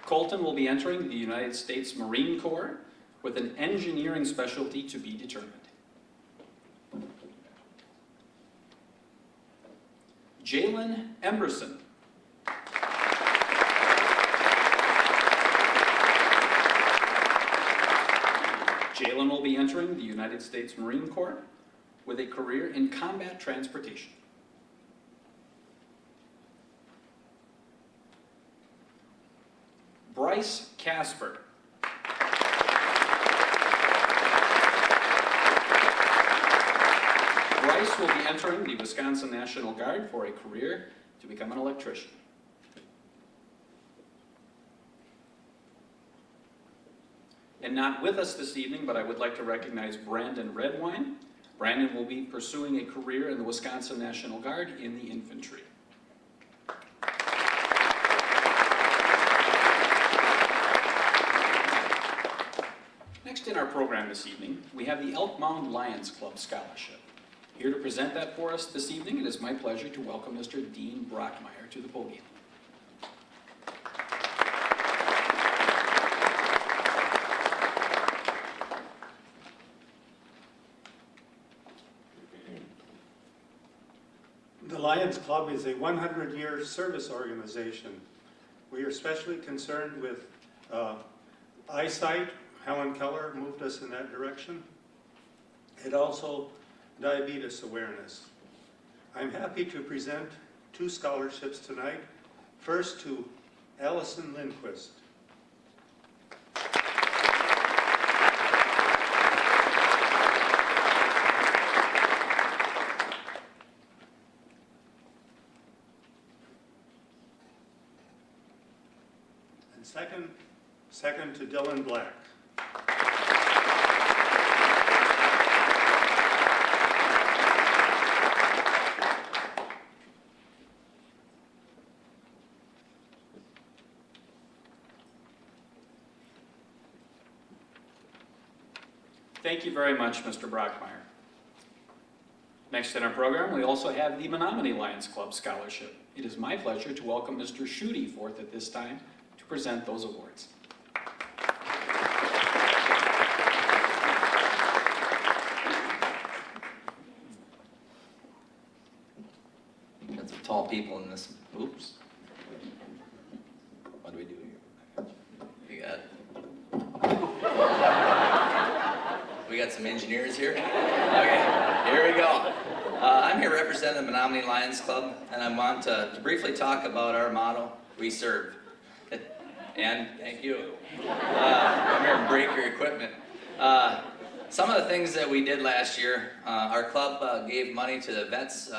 Colton will be entering the United States Marine Corps with an engineering specialty to be determined. Jalen Emberson. Jalen will be entering the United States Marine Corps with a career in combat transportation. Bryce Casper. Bryce will be entering the Wisconsin National Guard for a career to become an electrician. And not with us this evening, but I would like to recognize Brandon Redwine. Brandon will be pursuing a career in the Wisconsin National Guard in the infantry. Next in our program this evening, we have the Elk Mound Lions Club Scholarship. Here to present that for us this evening, it is my pleasure to welcome Mr. Dean Brockmeyer to the podium. The Lions Club is a 100-year service organization. We are especially concerned with eyesight. Helen Keller moved us in that direction. And also diabetes awareness. I'm happy to present 2 scholarships tonight. First to Allison Lindquist. And second to Dylan Black. Thank you very much, Mr. Brockmeyer. Next in our program, we also have the Menominee Lions Club Scholarship. It is my pleasure to welcome Mr. Schutte forth at this time to present those awards. Got some tall people in this. Oops. What do we do here? You got. We got some engineers here. Okay, here we go. I'm here representing the Menominee Lions Club, and I want to briefly talk about our motto, "We serve." And thank you. I'm here to break your equipment. Some of the things that we did last year, our club gave money to the Vets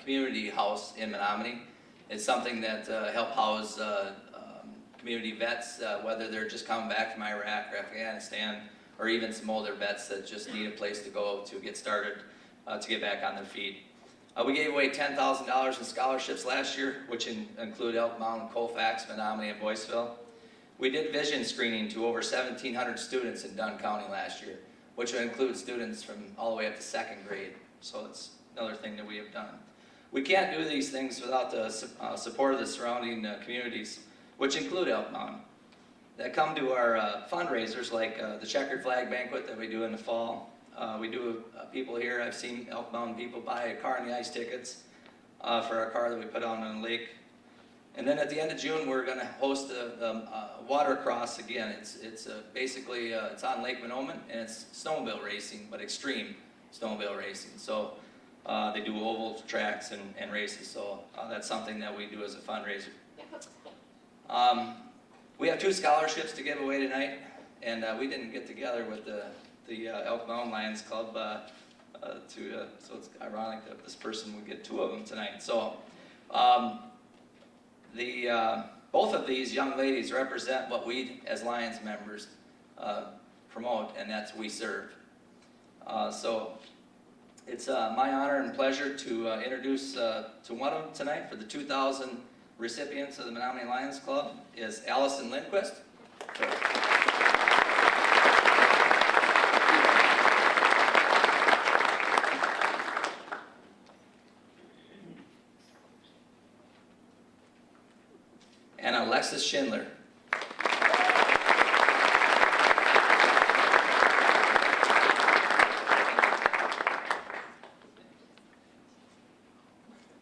Community House in Menominee. It's something that help house community vets, whether they're just coming back from Iraq or Afghanistan, or even some older vets that just need a place to go to get started, to get back on their feet. We gave away $10,000 in scholarships last year, which include Elk Mound, Colfax, Menominee, and Boyceville. We did vision screening to over 1,700 students in Dunn County last year, which would include students from all the way up to 2nd grade. So it's another thing that we have done. We can't do these things without the support of the surrounding communities, which include Elk Mound. that come to our fundraisers, like the checkered flag banquet that we do in the fall. We do people here, I've seen Elk Mountain people buy car on the ice tickets for our car that we put out on the lake. And then at the end of June, we're going to host a watercross again. It's basically it's on Lake Minoman, and it's snowmobile racing, but extreme snowmobile racing. So they do oval tracks and races. So that's something that we do as a fundraiser. We have 2 scholarships to give away tonight, and we didn't get together with the Elk Mountain Lions Club so it's ironic that this person would get 2 of them tonight. So. Both of these young ladies represent what we as Lions members promote, and that's We Serve. So it's my honor and pleasure to introduce to one of them tonight for the 2000 recipients of the Menominee Lions Club is Allison Lindquist. And Alexis Schindler.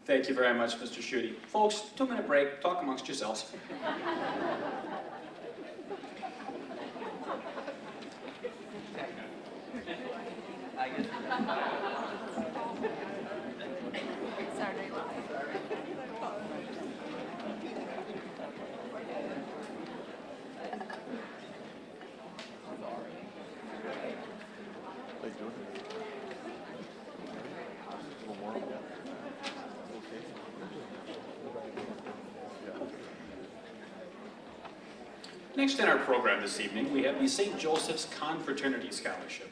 Thank you very much, Mr. Schutte. Folks, 2-minute break. Talk amongst yourselves. Next in our program this evening, we have the St. Joseph's Confraternity Scholarship.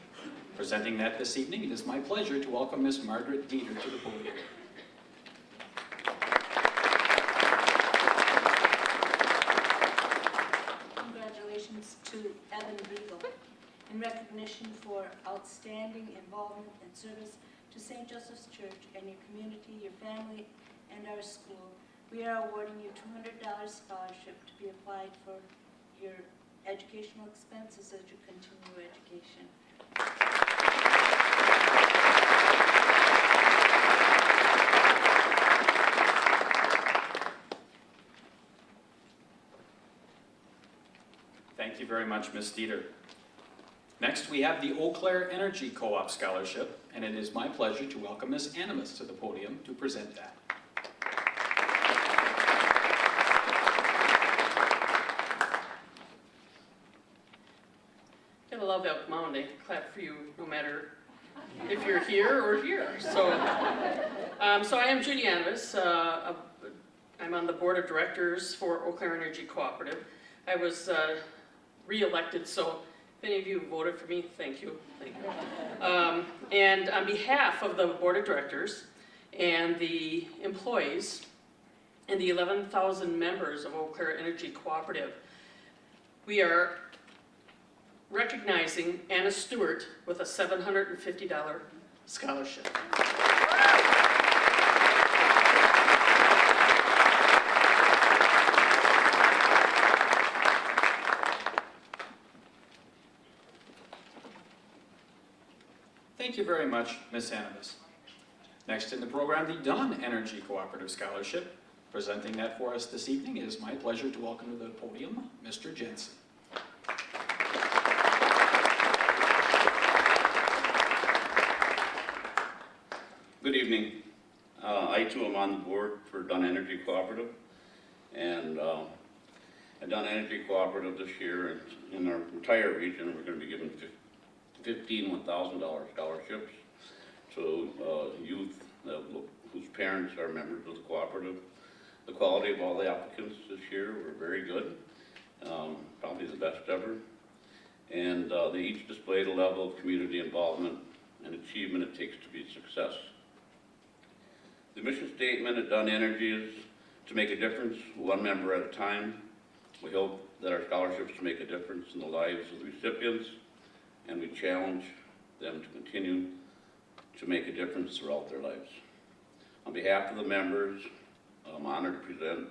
Presenting that this evening, it is my pleasure to welcome Miss Margaret Dieter to the podium. Congratulations to Evan Beagle in recognition for outstanding involvement and service to St. Joseph's Church and your community, your family, and our school. We are awarding you $200 scholarship to be applied for your educational expenses as you continue your education. Thank you very much, Ms. Dieter. Next, we have the Eau Claire Energy Co-op Scholarship, and it is my pleasure to welcome Ms. Animas to the podium to present that. I love Elk Mountain. They clap for you no matter if you're here or here. So I am Judy Animas. I'm on the board of directors for Eau Claire Energy Cooperative. I was re-elected, so if any of you voted for me, thank you. Thank you. And on behalf of the board of directors and the employees and the 11,000 members of Eau Claire Energy Cooperative, we are recognizing Anna Stewart with a $750 scholarship. Thank you very much, Ms. Animas. Next in the program, the Dunn Energy Cooperative Scholarship. Presenting that for us this evening, it is my pleasure to welcome to the podium Mr. Jensen. Good evening. I too am on the board for Dunn Energy Cooperative, and at Dunn Energy Cooperative this year in our entire region we're going to be giving 15 $1,000 scholarships to youth whose parents are members of the cooperative. The quality of all the applicants this year were very good, probably the best ever, and they each displayed a level of community involvement and achievement it takes to be a success. The mission statement at Dunn Energy is to make a difference, one member at a time. We hope that our scholarships make a difference in the lives of the recipients, and we challenge them to continue to make a difference throughout their lives. On behalf of the members, I'm honored to present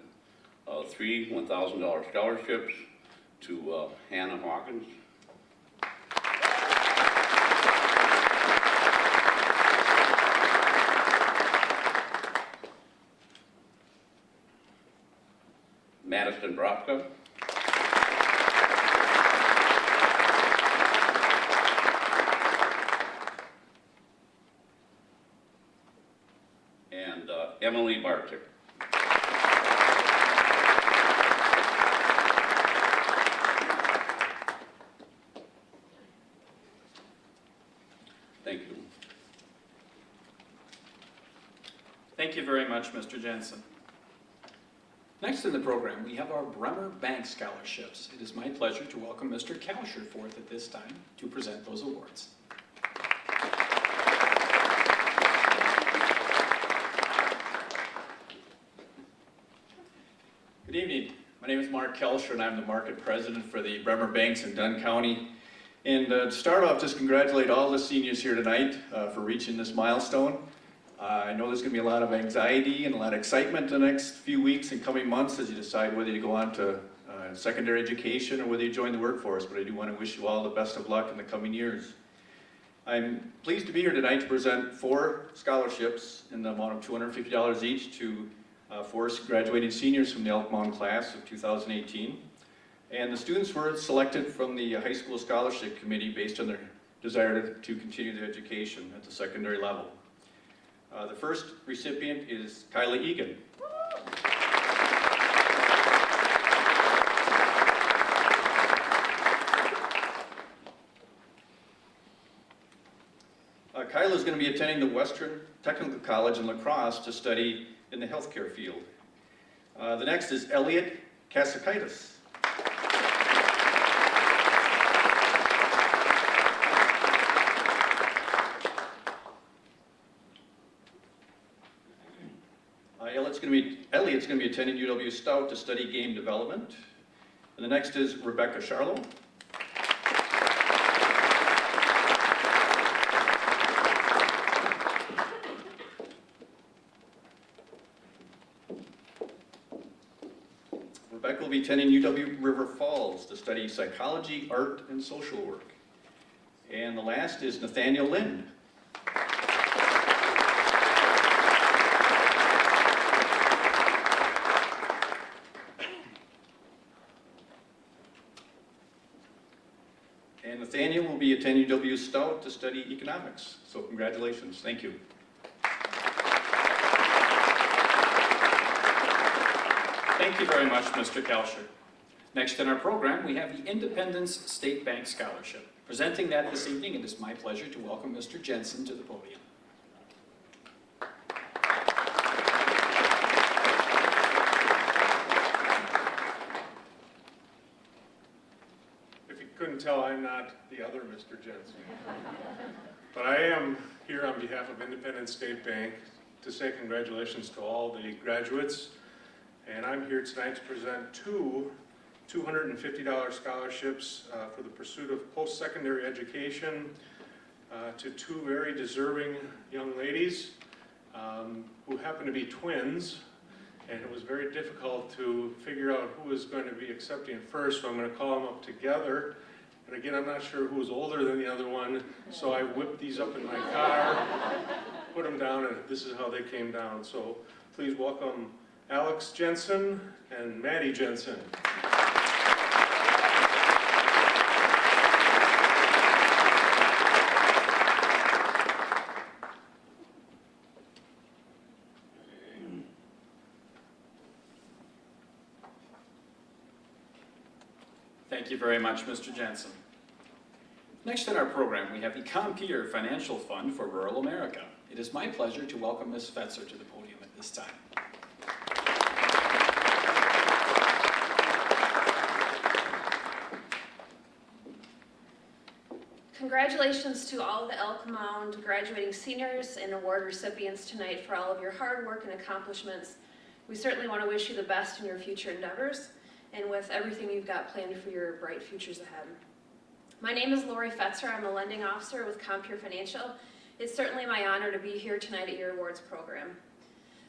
3 $1,000 scholarships to Hannah Hawkins. Madison Bropka. And Emily Bartik. Thank you. Thank you very much, Mr. Jensen. Next in the program, we have our Bremer Bank Scholarships. It is my pleasure to welcome Mr. Kalscher forth at this time to present those awards. Good evening. My name is Mark Kalscher, and I'm the market president for the Bremer Banks in Dunn County. And to start off, just congratulate all the seniors here tonight for reaching this milestone. I know there's going to be a lot of anxiety and a lot of excitement the next few weeks and coming months as you decide whether you go on to secondary education or whether you join the workforce, but I do want to wish you all the best of luck in the coming years. I'm pleased to be here tonight to present 4 scholarships in the amount of $250 each to 4 graduating seniors from the Elk Mound class of 2018. And the students were selected from the High School Scholarship Committee based on their desire to continue their education at the secondary level. The first recipient is Kyla Egan. Kyla is going to be attending the Western Technical College in La Crosse to study in the healthcare field. The next is Elliot Kasakaitis. Elliot's going to be attending UW Stout to study game development. And the next is Rebecca Charlo. Rebecca will be attending UW River Falls to study psychology, art, and social work. And the last is Nathaniel Lind. And Nathaniel will be attending UW Stout to study economics. So congratulations. Thank you. Thank you very much, Mr. Kalscher. Next in our program, we have the Independence State Bank Scholarship. Presenting that this evening, it is my pleasure to welcome Mr. Jensen to the podium. If you couldn't tell, I'm not the other Mr. Jensen. But I am here on behalf of Independence State Bank to say congratulations to all the graduates. And I'm here tonight to present 2 $250 scholarships for the pursuit of post-secondary education to 2 very deserving young ladies who happen to be twins. And it was very difficult to figure out who was going to be accepting first, so I'm going to call them up together. And again, I'm not sure who was older than the other one, so I whipped these up in my car, put them down, and this is how they came down. So please welcome Alex Jensen and Maddie Jensen. Thank you very much, Mr. Jensen. Next in our program, we have the Compeer Financial Fund for Rural America. It is my pleasure to welcome Ms. Fetzer to the podium at this time. Congratulations to all of the Elk Mound graduating seniors and award recipients tonight for all of your hard work and accomplishments. We certainly want to wish you the best in your future endeavors and with everything you've got planned for your bright futures ahead. My name is Lori Fetzer. I'm a lending officer with Compeer Financial. It's certainly my honor to be here tonight at your awards program.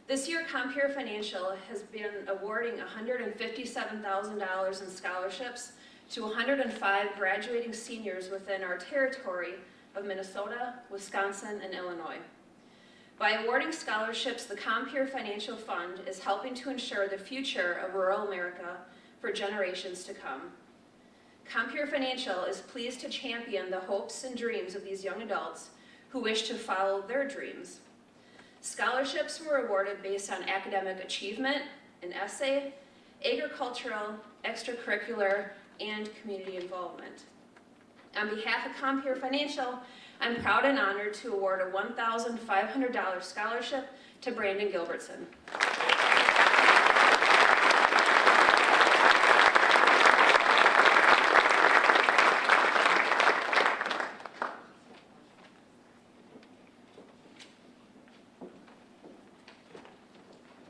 This year, Compeer Financial has been awarding $157,000 in scholarships to 105 graduating seniors within our territory of Minnesota, Wisconsin, and Illinois. By awarding scholarships, the Compeer Financial Fund is helping to ensure the future of rural America for generations to come. Compeer Financial is pleased to champion the hopes and dreams of these young adults who wish to follow their dreams. Scholarships were awarded based on academic achievement, an essay, agricultural, extracurricular, and community involvement. On behalf of Compeer Financial, I'm proud and honored to award a $1,500 scholarship to Brandon Gilbertson.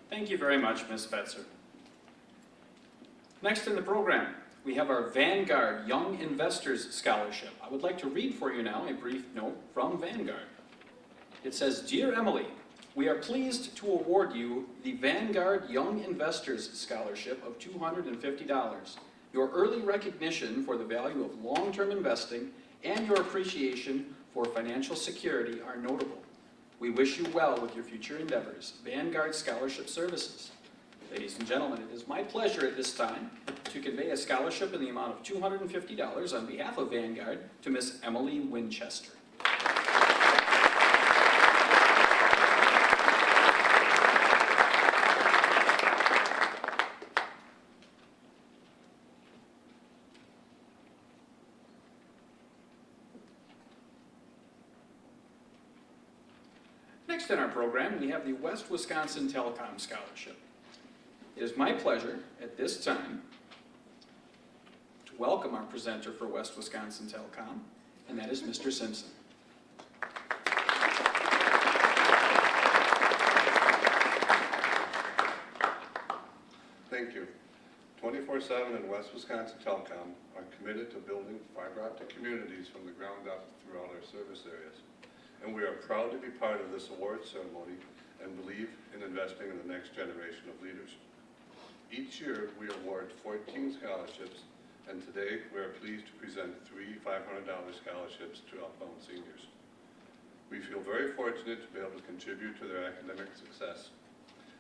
Thank you very much, Ms. Fetzer. Next in the program, we have our Vanguard Young Investors Scholarship. I would like to read for you now a brief note from Vanguard. It says, "Dear Emily, we are pleased to award you the Vanguard Young Investors Scholarship of $250. Your early recognition for the value of long-term investing and your appreciation for financial security are notable. We wish you well with your future endeavors. Vanguard Scholarship Services." Ladies and gentlemen, it is my pleasure at this time to convey a scholarship in the amount of $250 on behalf of Vanguard to Miss Emily Winchester. Next in our program, we have the West Wisconsin Telecom Scholarship. It is my pleasure at this time to welcome our presenter for West Wisconsin Telecom, and that is Mr. Simpson. Thank you. 24/7 and West Wisconsin Telecom are committed to building fiber optic communities from the ground up throughout our service areas. And we are proud to be part of this award ceremony and believe in investing in the next generation of leaders. Each year, we award 14 scholarships, and today we are pleased to present 3 $500 scholarships to outbound seniors. We feel very fortunate to be able to contribute to their academic success,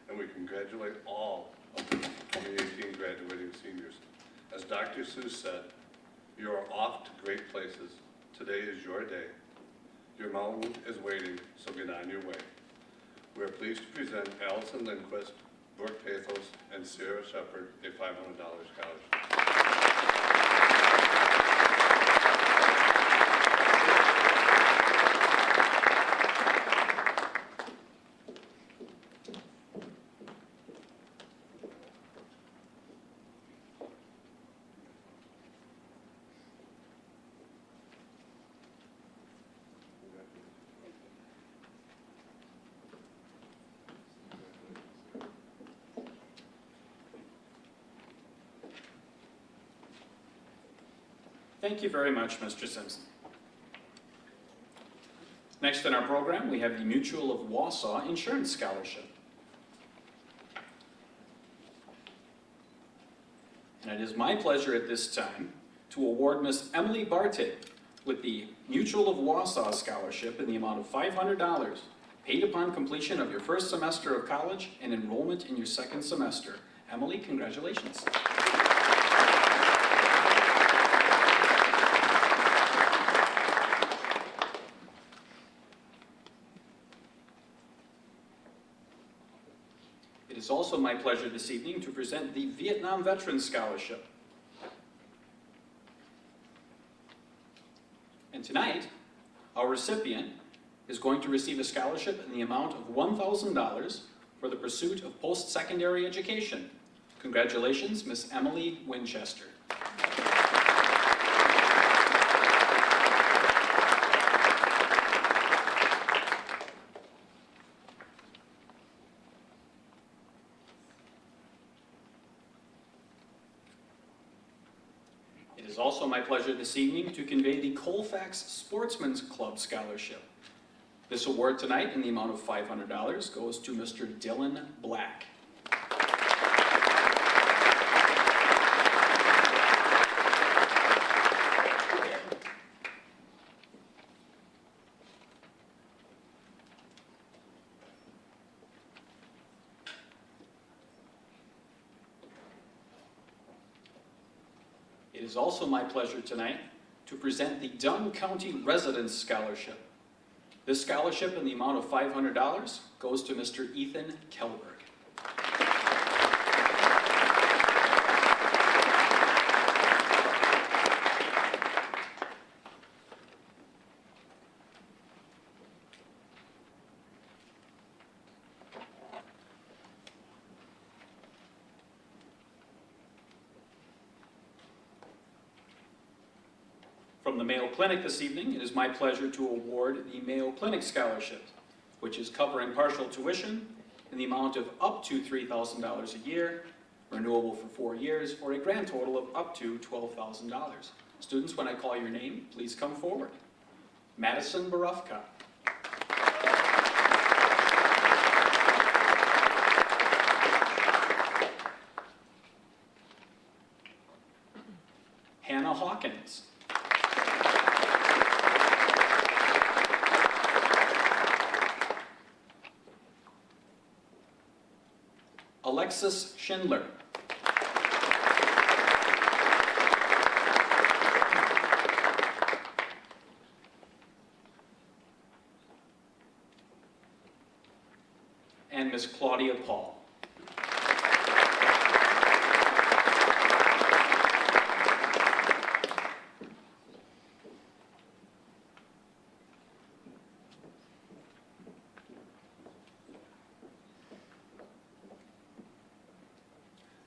and we congratulate all of the 2018 graduating seniors. As Dr. Seuss said, "You are off to great places. Today is your day. Your mountain is waiting, so get on your way." We are pleased to present Allison Lindquist, Brooke Pathos, and Sarah Shepard a $500 scholarship. Thank you very much, Mr. Simpson. Next in our program, we have the Mutual of Wausau Insurance Scholarship. And it is my pleasure at this time to award Miss Emily Bartig with the Mutual of Wausau Scholarship in the amount of $500, paid upon completion of your first semester of college and enrollment in your second semester. Emily, congratulations. It is also my pleasure this evening to present the Vietnam Veterans Scholarship. And tonight, our recipient is going to receive a scholarship in the amount of $1,000 for the pursuit of post-secondary education. Congratulations, Miss Emily Winchester. It is also my pleasure this evening to convey the Colfax Sportsman's Club Scholarship. This award tonight in the amount of $500 goes to Mr. Dylan Black. It is also my pleasure tonight to present the Dunn County Residence Scholarship. This scholarship in the amount of $500 goes to Mr. Ethan Kellberg. From the Mayo Clinic this evening, it is my pleasure to award the Mayo Clinic Scholarship, which is covering partial tuition in the amount of up to $3,000 a year, renewable for 4 years, for a grand total of up to $12,000. Students, when I call your name, please come forward. Madison Barufka. Hannah Hawkins. Alexis Schindler. And Miss Claudia Paul.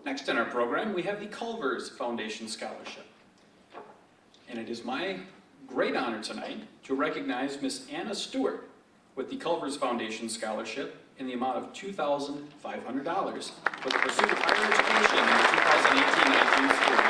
Next in our program, we have the Culvers Foundation Scholarship. And it is my great honor tonight to recognize Miss Anna Stewart with the Culvers Foundation Scholarship in the amount of $2,500 for the pursuit of higher education in the 2018-19 school year.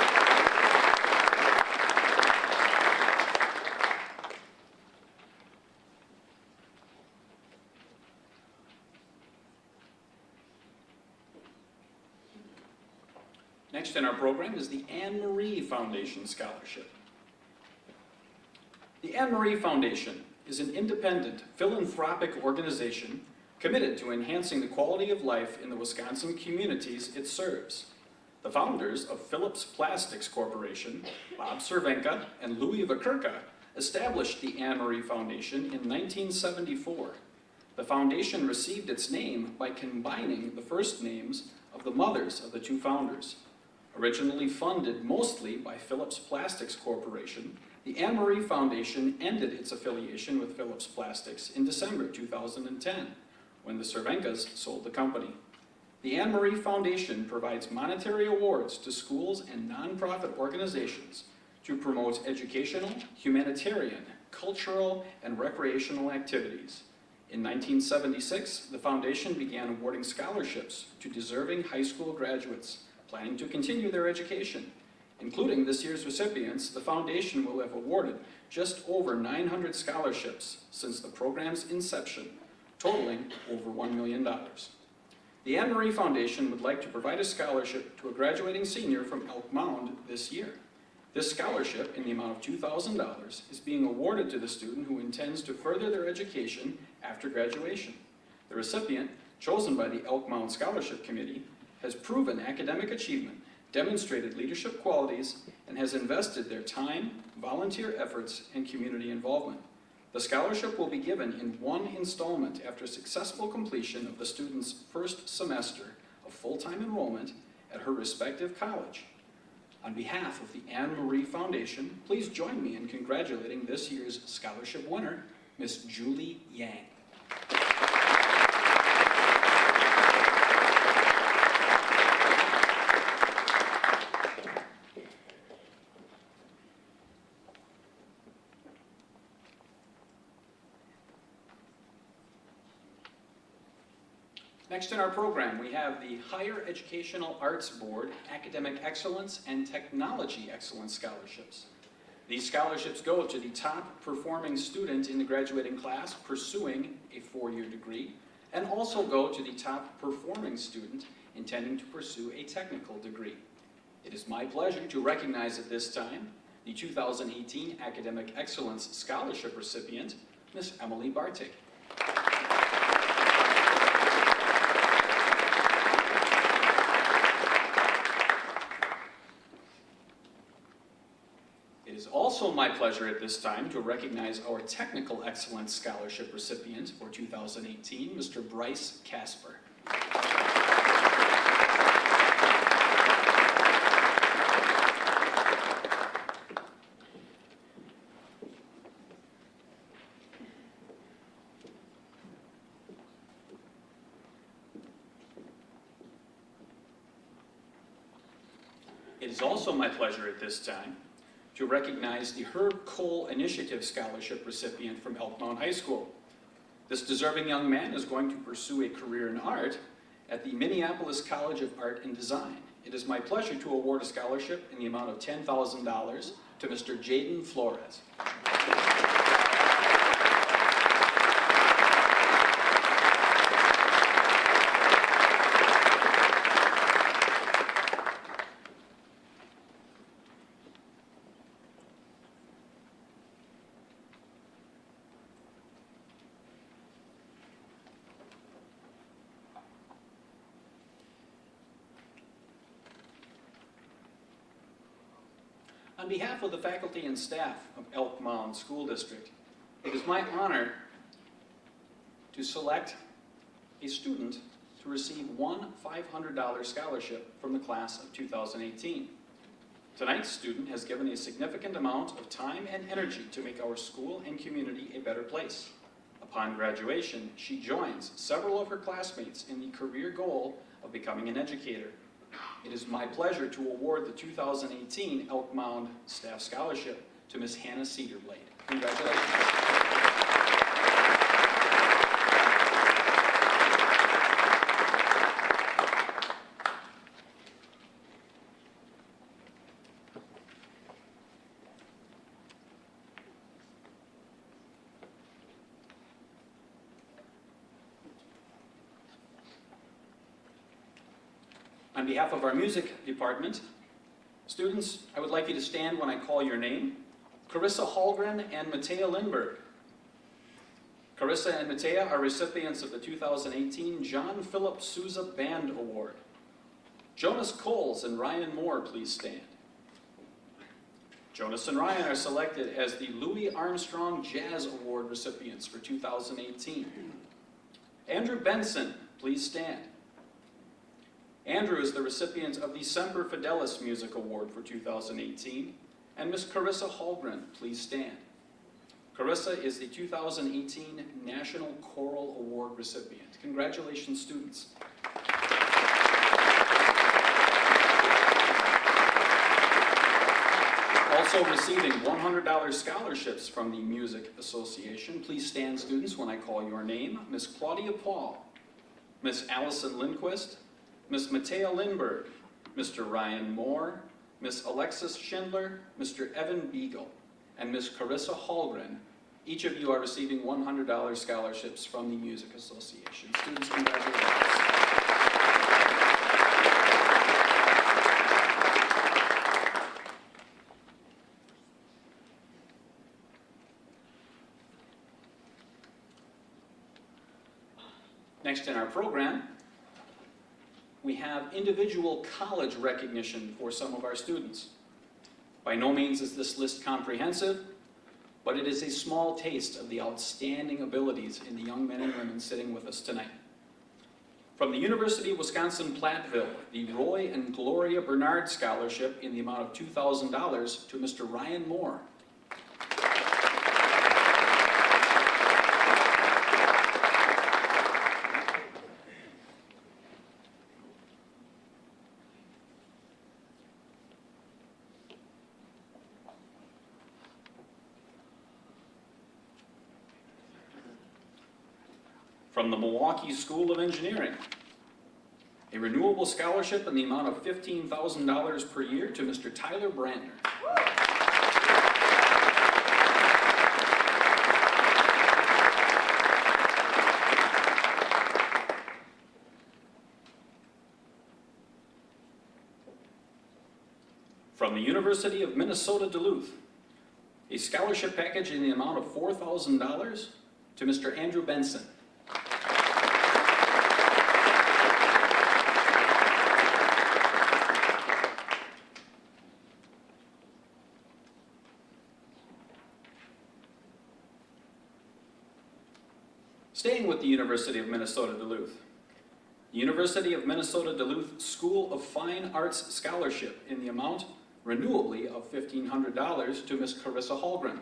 Next in our program is the Anne Marie Foundation Scholarship. The Anne Marie Foundation is an independent philanthropic organization committed to enhancing the quality of life in the Wisconsin communities it serves. The founders of Phillips Plastics Corporation, Bob Cervenka and Louis Vakurka, established the Anne Marie Foundation in 1974. The foundation received its name by combining the first names of the mothers of the two founders. Originally funded mostly by Phillips Plastics Corporation, the Anne Marie Foundation ended its affiliation with Phillips Plastics in December 2010, when the Cervenkas sold the company. The Anne Marie Foundation provides monetary awards to schools and nonprofit organizations to promote educational, humanitarian, cultural, and recreational activities. In 1976, the foundation began awarding scholarships to deserving high school graduates planning to continue their education. Including this year's recipients, the foundation will have awarded just over 900 scholarships since the program's inception, totaling over $1 million. The Anne Marie Foundation would like to provide a scholarship to a graduating senior from Elk Mound this year. This scholarship, in the amount of $2,000, is being awarded to the student who intends to further their education after graduation. The recipient, chosen by the Elk Mound Scholarship Committee, has proven academic achievement, demonstrated leadership qualities, and has invested their time, volunteer efforts, and community involvement. The scholarship will be given in one installment after successful completion of the student's first semester of full-time enrollment at her respective college. On behalf of the Anne Marie Foundation, please join me in congratulating this year's scholarship winner, Miss Julie Yang. Next in our program, we have the Higher Educational Arts Board Academic Excellence and Technology Excellence Scholarships. These scholarships go to the top performing student in the graduating class pursuing a 4-year degree, and also go to the top performing student intending to pursue a technical degree. It is my pleasure to recognize at this time the 2018 Academic Excellence Scholarship recipient, Miss Emily Bartik. my pleasure at this time to recognize our Technical Excellence Scholarship recipient for 2018, Mr. Bryce Casper. It is also my pleasure at this time to recognize the Herb Cole Initiative Scholarship recipient from Elk Mound High School. This deserving young man is going to pursue a career in art at the Minneapolis College of Art and Design. It is my pleasure to award a scholarship in the amount of $10,000 to Mr. Jaden Flores. On behalf of the faculty and staff of Elk Mound School District, it is my honor to select a student to receive one $500 scholarship from the class of 2018. Tonight's student has given a significant amount of time and energy to make our school and community a better place. Upon graduation, she joins several of her classmates in the career goal of becoming an educator. It is my pleasure to award the 2018 Elk Mound Staff Scholarship to Ms. Hannah Cedarblade. Congratulations. On behalf of our music department, students, I would like you to stand when I call your name. Carissa Hallgren and Matea Lindberg. Carissa and Matea are recipients of the 2018 John Philip Sousa Band Award. Jonas Coles and Ryan Moore, please stand. Jonas and Ryan are selected as the Louis Armstrong Jazz Award recipients for 2018. Andrew Benson, please stand. Andrew is the recipient of the Semper Fidelis Music Award for 2018, and Ms. Carissa Hallgren, please stand. Carissa is the 2018 National Choral Award recipient. Congratulations, students. Also receiving $100 scholarships from the Music Association. Please stand, students, when I call your name. Ms. Claudia Paul, Ms. Allison Lindquist, Ms. Matea Lindberg, Mr. Ryan Moore, Ms. Alexis Schindler, Mr. Evan Beagle, and Ms. Carissa Hallgren. Each of you are receiving $100 scholarships from the Music Association. Students, congratulations. Next in our program, we have individual college recognition for some of our students. By no means is this list comprehensive, but it is a small taste of the outstanding abilities in the young men and women sitting with us tonight. From the University of Wisconsin-Platteville, the Roy and Gloria Bernard Scholarship in the amount of $2,000 to Mr. Ryan Moore. From the Milwaukee School of Engineering, a renewable scholarship in the amount of $15,000 per year to Mr. Tyler Brandner. From the University of Minnesota Duluth, a scholarship package in the amount of $4,000 to Mr. Andrew Benson. with the University of Minnesota Duluth. The University of Minnesota Duluth School of Fine Arts Scholarship in the amount, renewably, of $1,500 to Ms. Carissa Hallgren.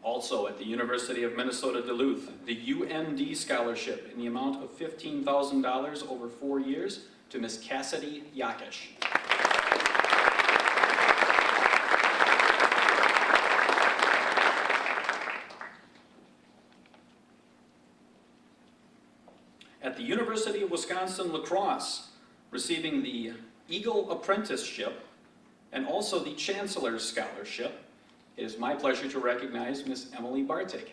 Also at the University of Minnesota Duluth, the UMD Scholarship in the amount of $15,000 over 4 years to Ms. Cassidy Yakish. At the University of Wisconsin-La Crosse, receiving the Eagle Apprenticeship and also the Chancellor's Scholarship, it is my pleasure to recognize Ms. Emily Bartik.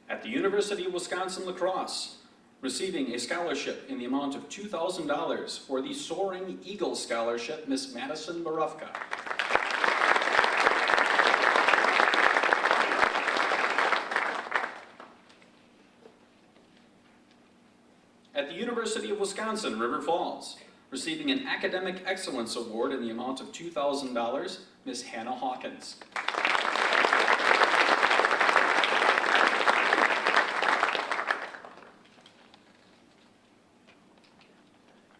At the University of Wisconsin-La Crosse, receiving a scholarship in the amount of $2,000 for the Soaring Eagle Scholarship, Ms. Madison Barufka. At the University of Wisconsin, River Falls, receiving an Academic Excellence Award in the amount of $2,000, Ms. Hannah Hawkins.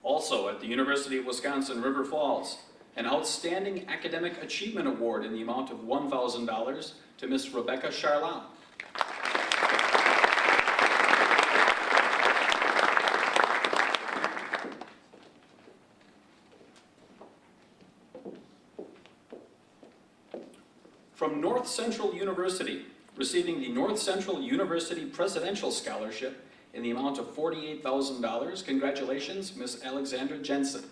Also at the University of Wisconsin, River Falls, an Outstanding Academic Achievement Award in the amount of $1,000 to Ms. Rebecca Charlotte. From North Central University, receiving the North Central University Presidential Scholarship in the amount of $48,000. Congratulations, Ms. Alexandra Jensen.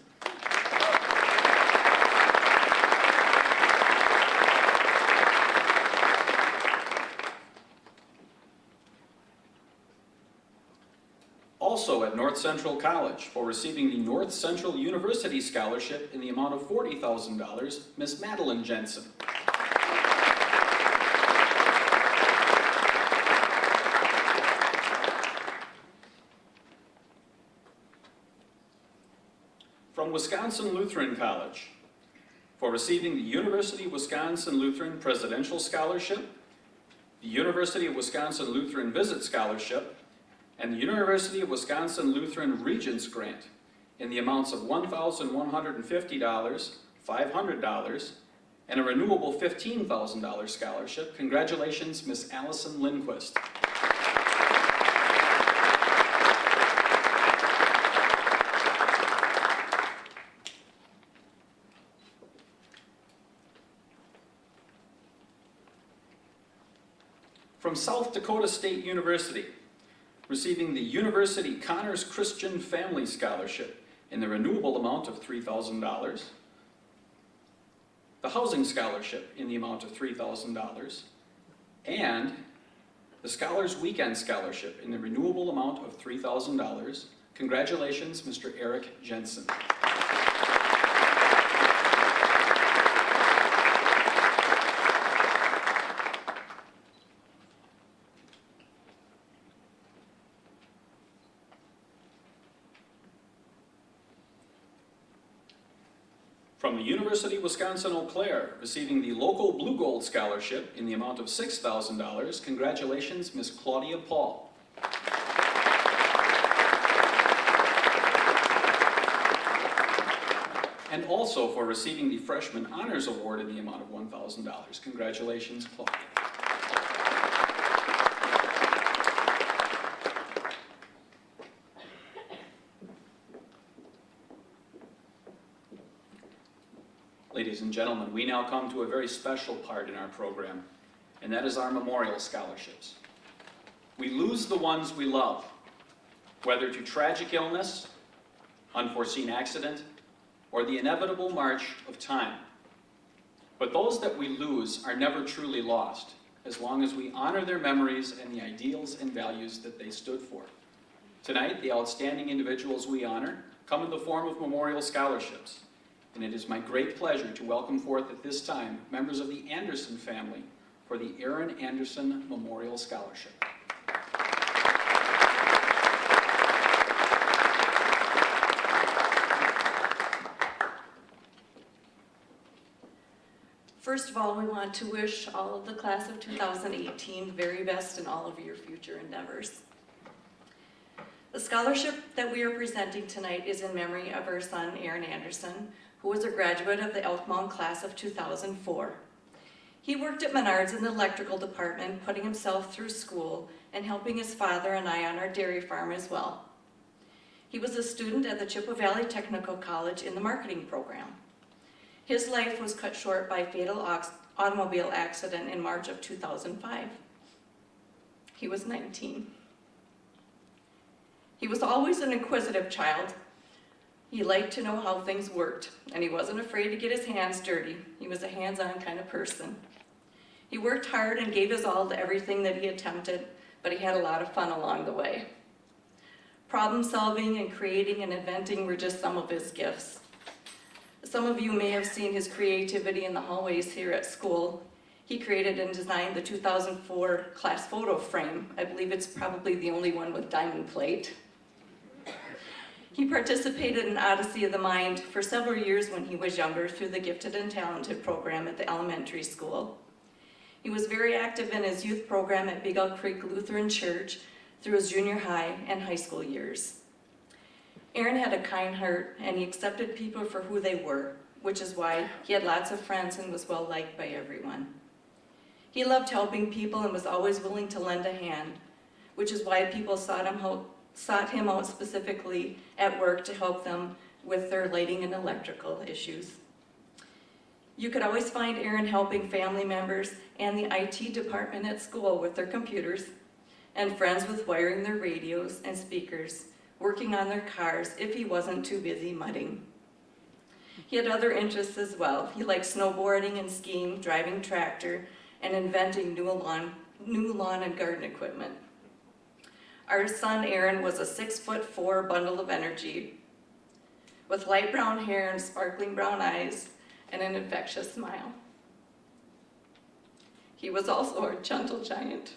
Also at North Central College, for receiving the North Central University Scholarship in the amount of $40,000, Ms. Madeline Jensen. From Wisconsin Lutheran College, for receiving the University of Wisconsin Lutheran Presidential Scholarship, the University of Wisconsin Lutheran Visit Scholarship, and the University of Wisconsin Lutheran Regents Grant in the amounts of $1,150, $500, and a renewable $15,000 scholarship. Congratulations, Ms. Allison Lindquist. From South Dakota State University, receiving the University Connors Christian Family Scholarship in the renewable amount of $3,000, the Housing Scholarship in the amount of $3,000, and the Scholars Weekend Scholarship in the renewable amount of $3,000. Congratulations, Mr. Eric Jensen. From the University of Wisconsin-Eau Claire, receiving the Local Blue Gold Scholarship in the amount of $6,000. Congratulations, Ms. Claudia Paul. And also for receiving the Freshman Honors Award in the amount of $1,000. Congratulations, Claudia. Ladies and gentlemen, we now come to a very special part in our program, and that is our memorial scholarships. We lose the ones we love, whether to tragic illness, unforeseen accident, or the inevitable march of time. But those that we lose are never truly lost, as long as we honor their memories and the ideals and values that they stood for. Tonight, the outstanding individuals we honor come in the form of memorial scholarships. And it is my great pleasure to welcome forth at this time members of the Anderson family for the Aaron Anderson Memorial Scholarship. First of all, we want to wish all of the class of 2018 the very best in all of your future endeavors. The scholarship that we are presenting tonight is in memory of our son, Aaron Anderson, who was a graduate of the Elk Mound class of 2004. He worked at Menards in the electrical department, putting himself through school and helping his father and I on our dairy farm as well. He was a student at the Chippewa Valley Technical College in the marketing program. His life was cut short by a fatal automobile accident in March of 2005. He was 19. He was always an inquisitive child. He liked to know how things worked, and he wasn't afraid to get his hands dirty. He was a hands-on kind of person. He worked hard and gave his all to everything that he attempted, but he had a lot of fun along the way. Problem solving and creating and inventing were just some of his gifts. Some of you may have seen his creativity in the hallways here at school. He created and designed the 2004 class photo frame. I believe it's probably the only one with diamond plate. He participated in Odyssey of the Mind for several years when he was younger through the Gifted and Talented program at the elementary school. He was very active in his youth program at Big Elk Creek Lutheran Church through his junior high and high school years. Aaron had a kind heart, and he accepted people for who they were, which is why he had lots of friends and was well liked by everyone. He loved helping people and was always willing to lend a hand, which is why people sought him out specifically at work to help them with their lighting and electrical issues. You could always find Aaron helping family members and the IT department at school with their computers, and friends with wiring their radios and speakers, working on their cars if he wasn't too busy mudding. He had other interests as well. He liked snowboarding and skiing, driving tractor, and inventing new lawn and garden equipment. Our son Aaron was a 6'4" bundle of energy with light brown hair and sparkling brown eyes and an infectious smile. He was also a gentle giant.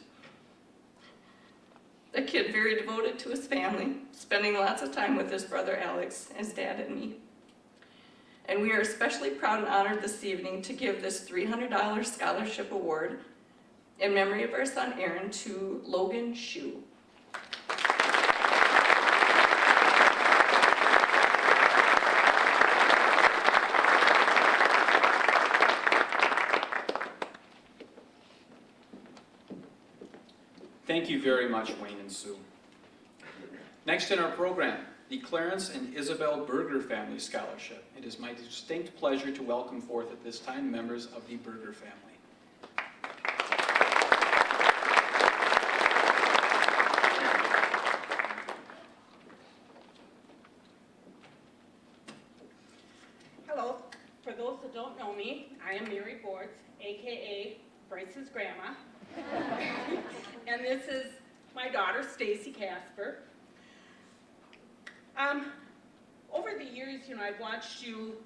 A kid very devoted to his family, spending lots of time with his brother Alex, his dad, and me. And we are especially proud and honored this evening to give this $300 scholarship award in memory of our son Aaron to Logan Shue. Thank you very much, Wayne and Sue. Next in our program, the Clarence and Isabel Berger Family Scholarship. It is my distinct pleasure to welcome forth at this time members of the Berger family. Hello. For those that don't know me, I am Mary Bortz, aka Bryce's grandma. And this is my daughter, Stacy Casper. Over the years, I've watched you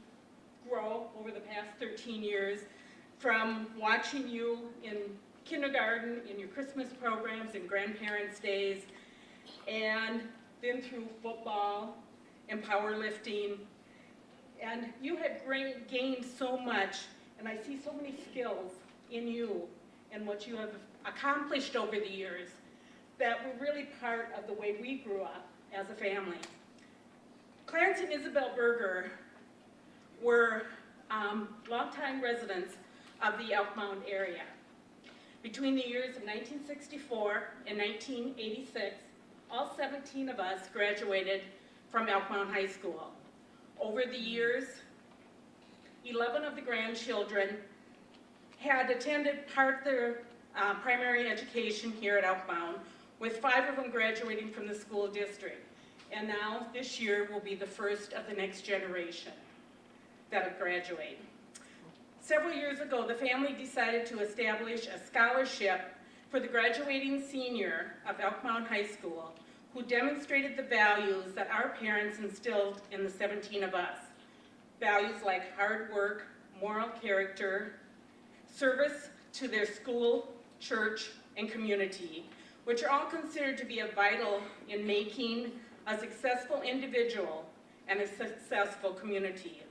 grow over the past 13 years, from watching you in kindergarten, in your Christmas programs, and grandparents' days, and then through football and powerlifting. And you have gained so much, and I see so many skills in you and what you have accomplished over the years that were really part of the way we grew up as a family. Clarence and Isabel Berger were longtime residents of the Elk Mound area. Between the years of 1964 and 1986, all 17 of us graduated from Elk Mound High School. Over the years, 11 of the grandchildren had attended part of their primary education here at Elk Mound, with 5 of them graduating from the school district. And now, this year, will be the first of the next generation that will graduate. Several years ago, the family decided to establish a scholarship for the graduating senior of Elk Mound High School who demonstrated the values that our parents instilled in the 17 of us. values like hard work, moral character, service to their school, church, and community, which are all considered to be vital in making a successful individual and a successful community.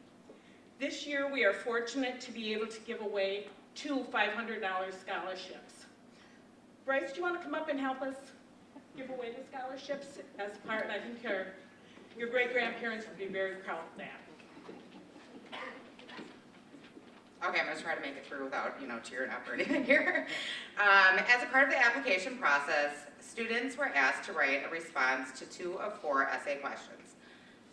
This year, we are fortunate to be able to give away 2 $500 scholarships. Bryce, do you want to come up and help us give away the scholarships as part? I think your great-grandparents would be very proud of that. Okay, I'm going to try to make it through without, tearing up or anything here. As a part of the application process, students were asked to write a response to 2 of 4 essay questions.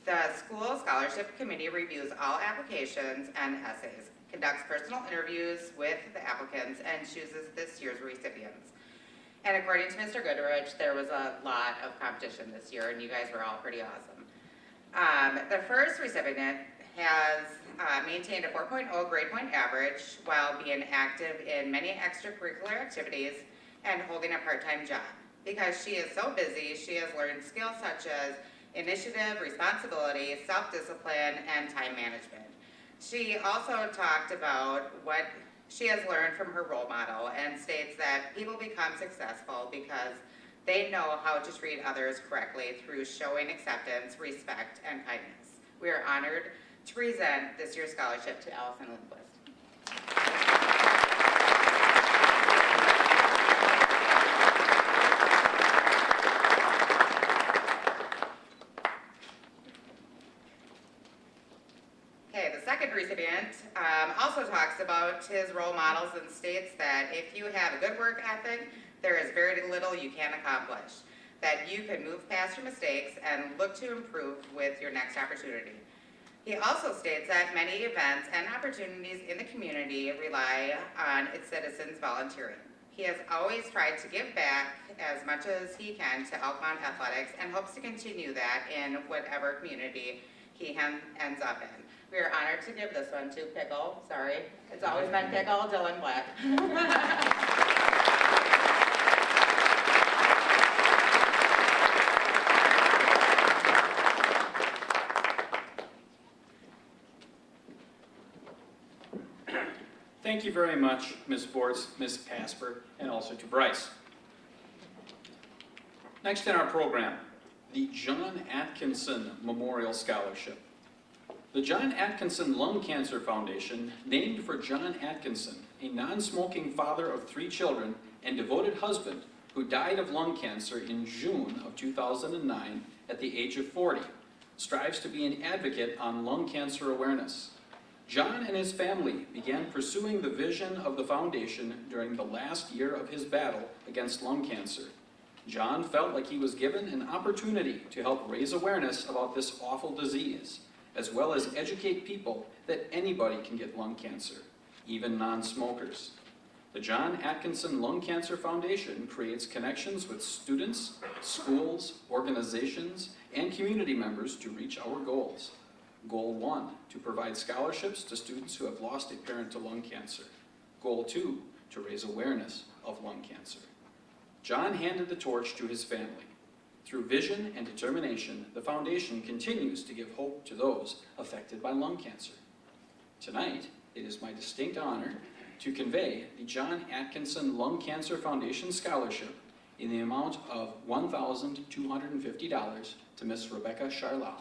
The school scholarship committee reviews all applications and essays, conducts personal interviews with the applicants, and chooses this year's recipients. And according to Mr. Goodrich, there was a lot of competition this year, and you guys were all pretty awesome. The first recipient has maintained a 4.0 grade point average while being active in many extracurricular activities and holding a part-time job. Because she is so busy, she has learned skills such as initiative, responsibility, self-discipline, and time management. She also talked about what she has learned from her role model and states that people become successful because they know how to treat others correctly through showing acceptance, respect, and kindness. We are honored to present this year's scholarship to Allison Lindquist. Okay, the second recipient also talks about his role models and states that if you have a good work ethic, there is very little you can accomplish. That you can move past your mistakes and look to improve with your next opportunity. He also states that many events and opportunities in the community rely on its citizens volunteering. He has always tried to give back as much as he can to Elkmont Athletics and hopes to continue that in whatever community he ends up in. We are honored to give this one to Pickle. Sorry, it's always been Pickle, Dylan Black. Thank you very much, Ms. Bortz, Ms. Casper, and also to Bryce. Next in our program, the John Atkinson Memorial Scholarship. The John Atkinson Lung Cancer Foundation, named for John Atkinson, a non-smoking father of 3 children and devoted husband who died of lung cancer in June of 2009 at the age of 40, strives to be an advocate on lung cancer awareness. John and his family began pursuing the vision of the foundation during the last year of his battle against lung cancer. John felt like he was given an opportunity to help raise awareness about this awful disease, as well as educate people that anybody can get lung cancer, even non-smokers. The John Atkinson Lung Cancer Foundation creates connections with students, schools, organizations, and community members to reach our goals. Goal 1, to provide scholarships to students who have lost a parent to lung cancer. Goal 2, to raise awareness of lung cancer. John handed the torch to his family. Through vision and determination, the foundation continues to give hope to those affected by lung cancer. Tonight, it is my distinct honor to convey the John Atkinson Lung Cancer Foundation Scholarship in the amount of $1,250 to Miss Rebecca Charlau.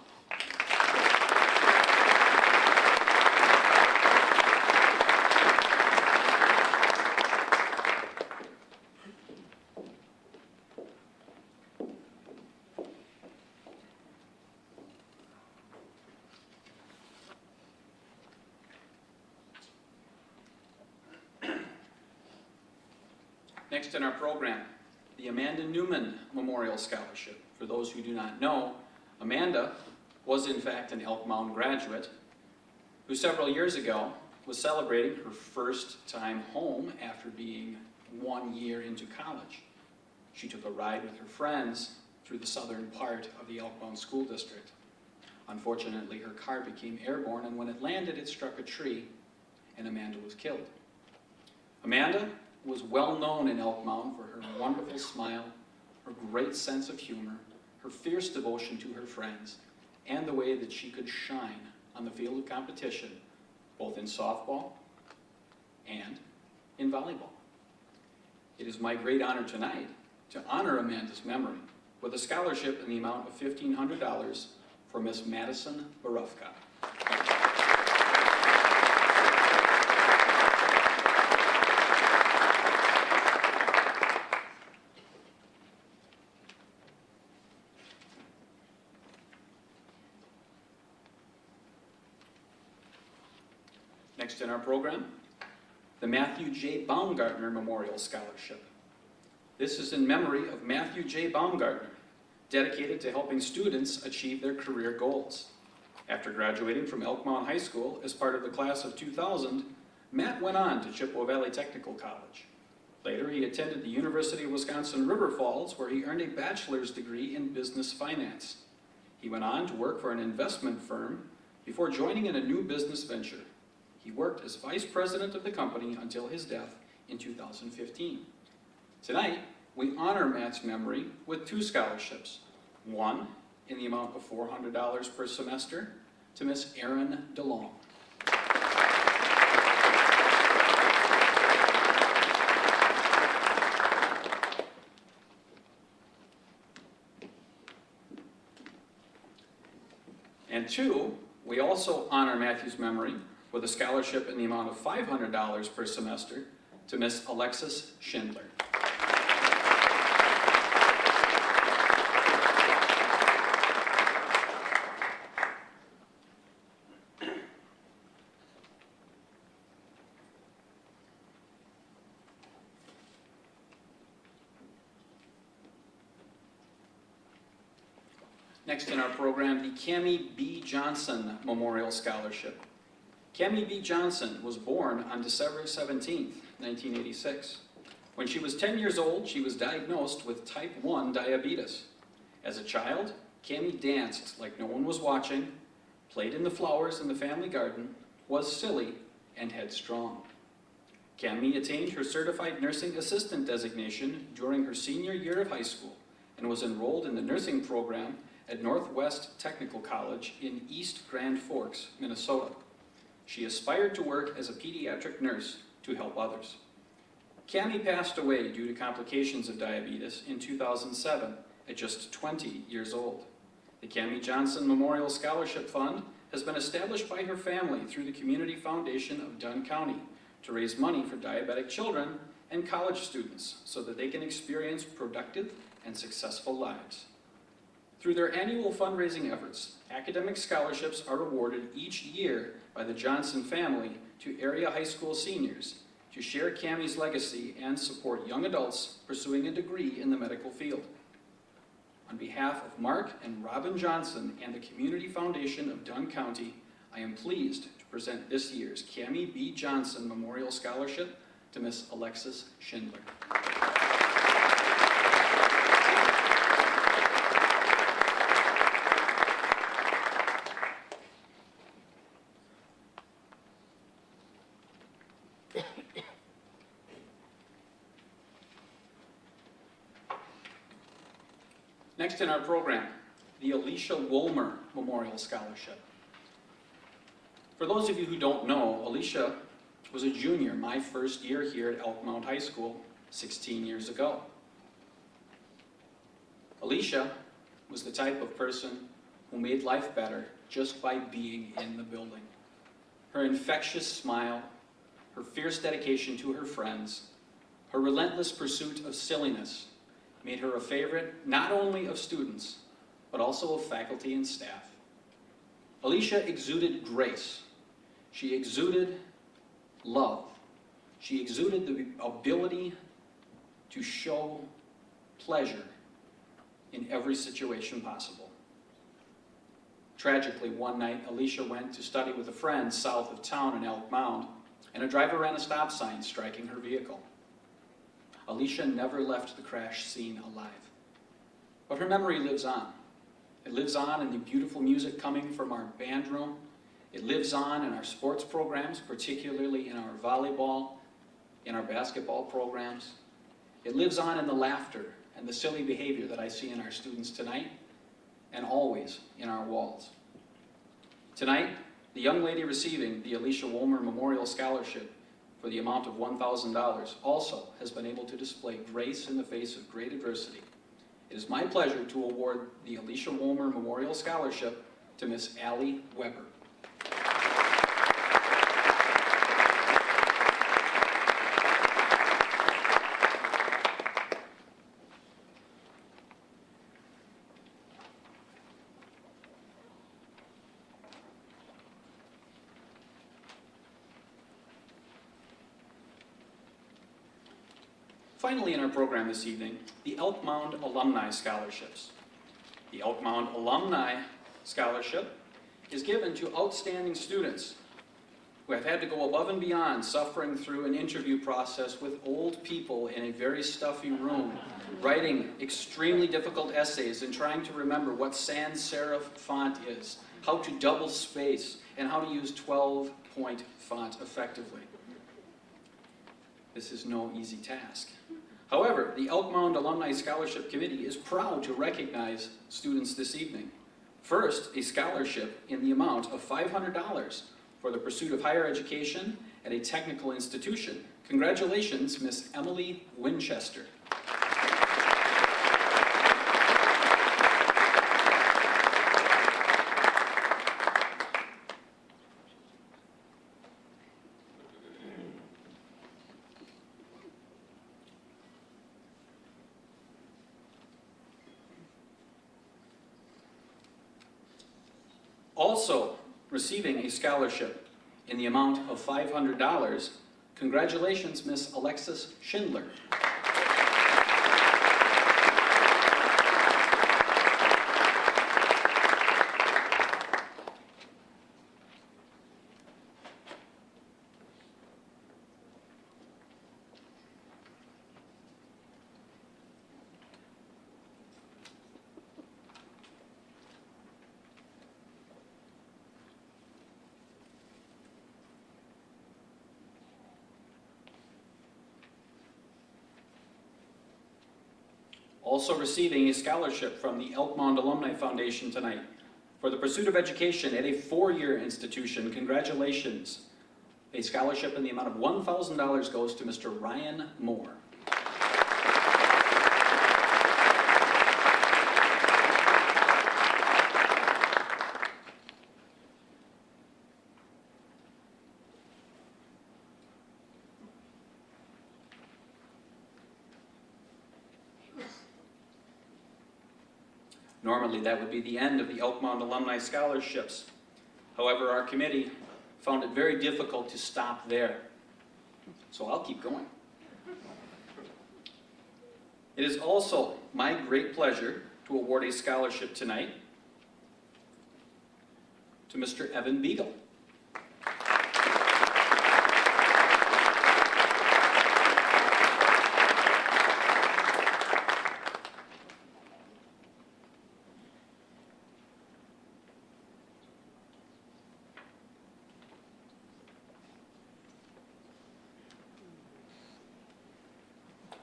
Next in our program, the Amanda Newman Memorial Scholarship. For those who do not know, Amanda was in fact an Elk Mound graduate who several years ago was celebrating her first time home after being 1 year into college. She took a ride with her friends through the southern part of the Elk Mound School District. Unfortunately, her car became airborne, and when it landed, it struck a tree, and Amanda was killed. Amanda was well known in Elk Mound for her wonderful smile, her great sense of humor, her fierce devotion to her friends, and the way that she could shine on the field of competition, both in softball and in volleyball. It is my great honor tonight to honor Amanda's memory with a scholarship in the amount of $1,500 for Miss Madison Barufka. Next in our program, the Matthew J. Baumgartner Memorial Scholarship. This is in memory of Matthew J. Baumgartner, dedicated to helping students achieve their career goals. After graduating from Elk Mound High School as part of the class of 2000, Matt went on to Chippewa Valley Technical College. Later, he attended the University of Wisconsin River Falls, where he earned a bachelor's degree in business finance. He went on to work for an investment firm before joining in a new business venture. He worked as vice president of the company until his death in 2015. Tonight, we honor Matt's memory with 2 scholarships. One in the amount of $400 per semester to Miss Erin DeLong. And 2, we also honor Matthew's memory with a scholarship in the amount of $500 per semester to Miss Alexis Schindler. Next in our program, the Cammie B. Johnson Memorial Scholarship. Cammie B. Johnson was born on December 17, 1986. When she was 10 years old, she was diagnosed with type 1 diabetes. As a child, Cammie danced like no one was watching, played in the flowers in the family garden, was silly, and headstrong. Cammie attained her certified nursing assistant designation during her senior year of high school and was enrolled in the nursing program at Northwest Technical College in East Grand Forks, Minnesota. She aspired to work as a pediatric nurse to help others. Cammie passed away due to complications of diabetes in 2007 at just 20 years old. The Cammie Johnson Memorial Scholarship Fund has been established by her family through the Community Foundation of Dunn County to raise money for diabetic children and college students so that they can experience productive and successful lives. Through their annual fundraising efforts, academic scholarships are awarded each year by the Johnson family to area high school seniors to share Cammie's legacy and support young adults pursuing a degree in the medical field. On behalf of Mark and Robin Johnson and the Community Foundation of Dunn County, I am pleased to present this year's Cammie B. Johnson Memorial Scholarship to Miss Alexis Schindler. Next in our program, the Alicia Wolmer Memorial Scholarship. For those of you who don't know, Alicia was a junior my first year here at Elk Mound High School 16 years ago. Alicia was the type of person who made life better just by being in the building. Her infectious smile, her fierce dedication to her friends, her relentless pursuit of silliness made her a favorite not only of students, but also of faculty and staff. Alicia exuded grace. She exuded love. She exuded the ability to show pleasure in every situation possible. Tragically, one night, Alicia went to study with a friend south of town in Elk Mound, and a driver ran a stop sign, striking her vehicle. Alicia never left the crash scene alive. But her memory lives on. It lives on in the beautiful music coming from our band room. It lives on in our sports programs, particularly in our volleyball, in our basketball programs. It lives on in the laughter and the silly behavior that I see in our students tonight and always in our walls. Tonight, The young lady receiving the Alicia Wolmer Memorial Scholarship for the amount of $1,000 also has been able to display grace in the face of great adversity. It is my pleasure to award the Alicia Wolmer Memorial Scholarship to Miss Allie Weber. Finally in our program this evening, the Elk Mound Alumni Scholarships. The Elk Mound Alumni Scholarship is given to outstanding students who have had to go above and beyond, suffering through an interview process with old people in a very stuffy room, writing extremely difficult essays and trying to remember what sans serif font is, how to double space, and how to use 12-point font effectively. This is no easy task. However, the Elk Mound Alumni Scholarship Committee is proud to recognize students this evening. First, a scholarship in the amount of $500 for the pursuit of higher education at a technical institution. Congratulations, Miss Emily Winchester. Also receiving a scholarship in the amount of $500, congratulations, Miss Alexis Schindler. Also receiving a scholarship from the Elk Mound Alumni Foundation tonight for the pursuit of education at a four-year institution. Congratulations. A scholarship in the amount of $1,000 goes to Mr. Ryan Moore. Normally, that would be the end of the Elk Mound Alumni Scholarships. However, our committee found it very difficult to stop there. So I'll keep going. It is also my great pleasure to award a scholarship tonight to Mr. Evan Beagle.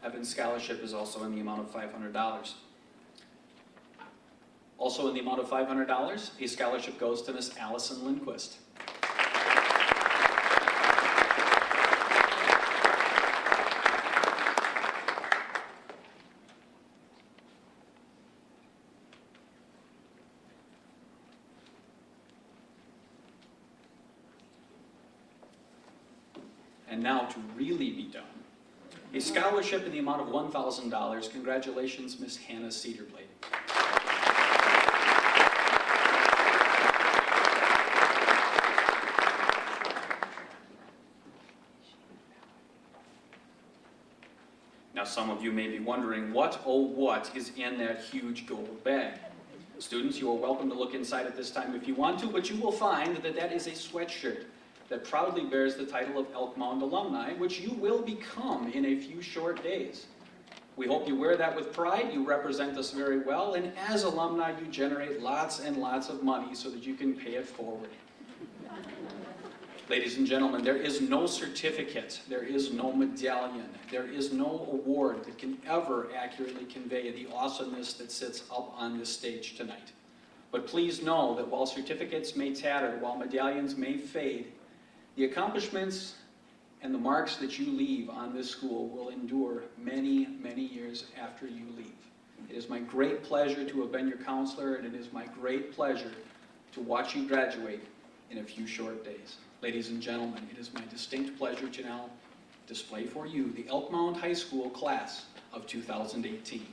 Evan's scholarship is also in the amount of $500. Also in the amount of $500, a scholarship goes to Miss Allison Lindquist. And now to really be done, a scholarship in the amount of $1,000. Congratulations, Miss Hannah Cedarblade. Now some of you may be wondering, what, oh what, is in that huge gold bag? Students, you are welcome to look inside at this time if you want to, but you will find that that is a sweatshirt that proudly bears the title of Elk Mound Alumni, which you will become in a few short days. We hope you wear that with pride. You represent us very well, and as alumni, you generate lots and lots of money so that you can pay it forward. Ladies and gentlemen, there is no certificate, there is no medallion, there is no award that can ever accurately convey the awesomeness that sits up on this stage tonight. But please know that while certificates may tatter, while medallions may fade, the accomplishments and the marks that you leave on this school will endure many, many years after you leave. It is my great pleasure to have been your counselor, and it is my great pleasure to watch you graduate in a few short days. Ladies and gentlemen, it is my distinct pleasure to now display for you the Elk Mound High School class of 2018.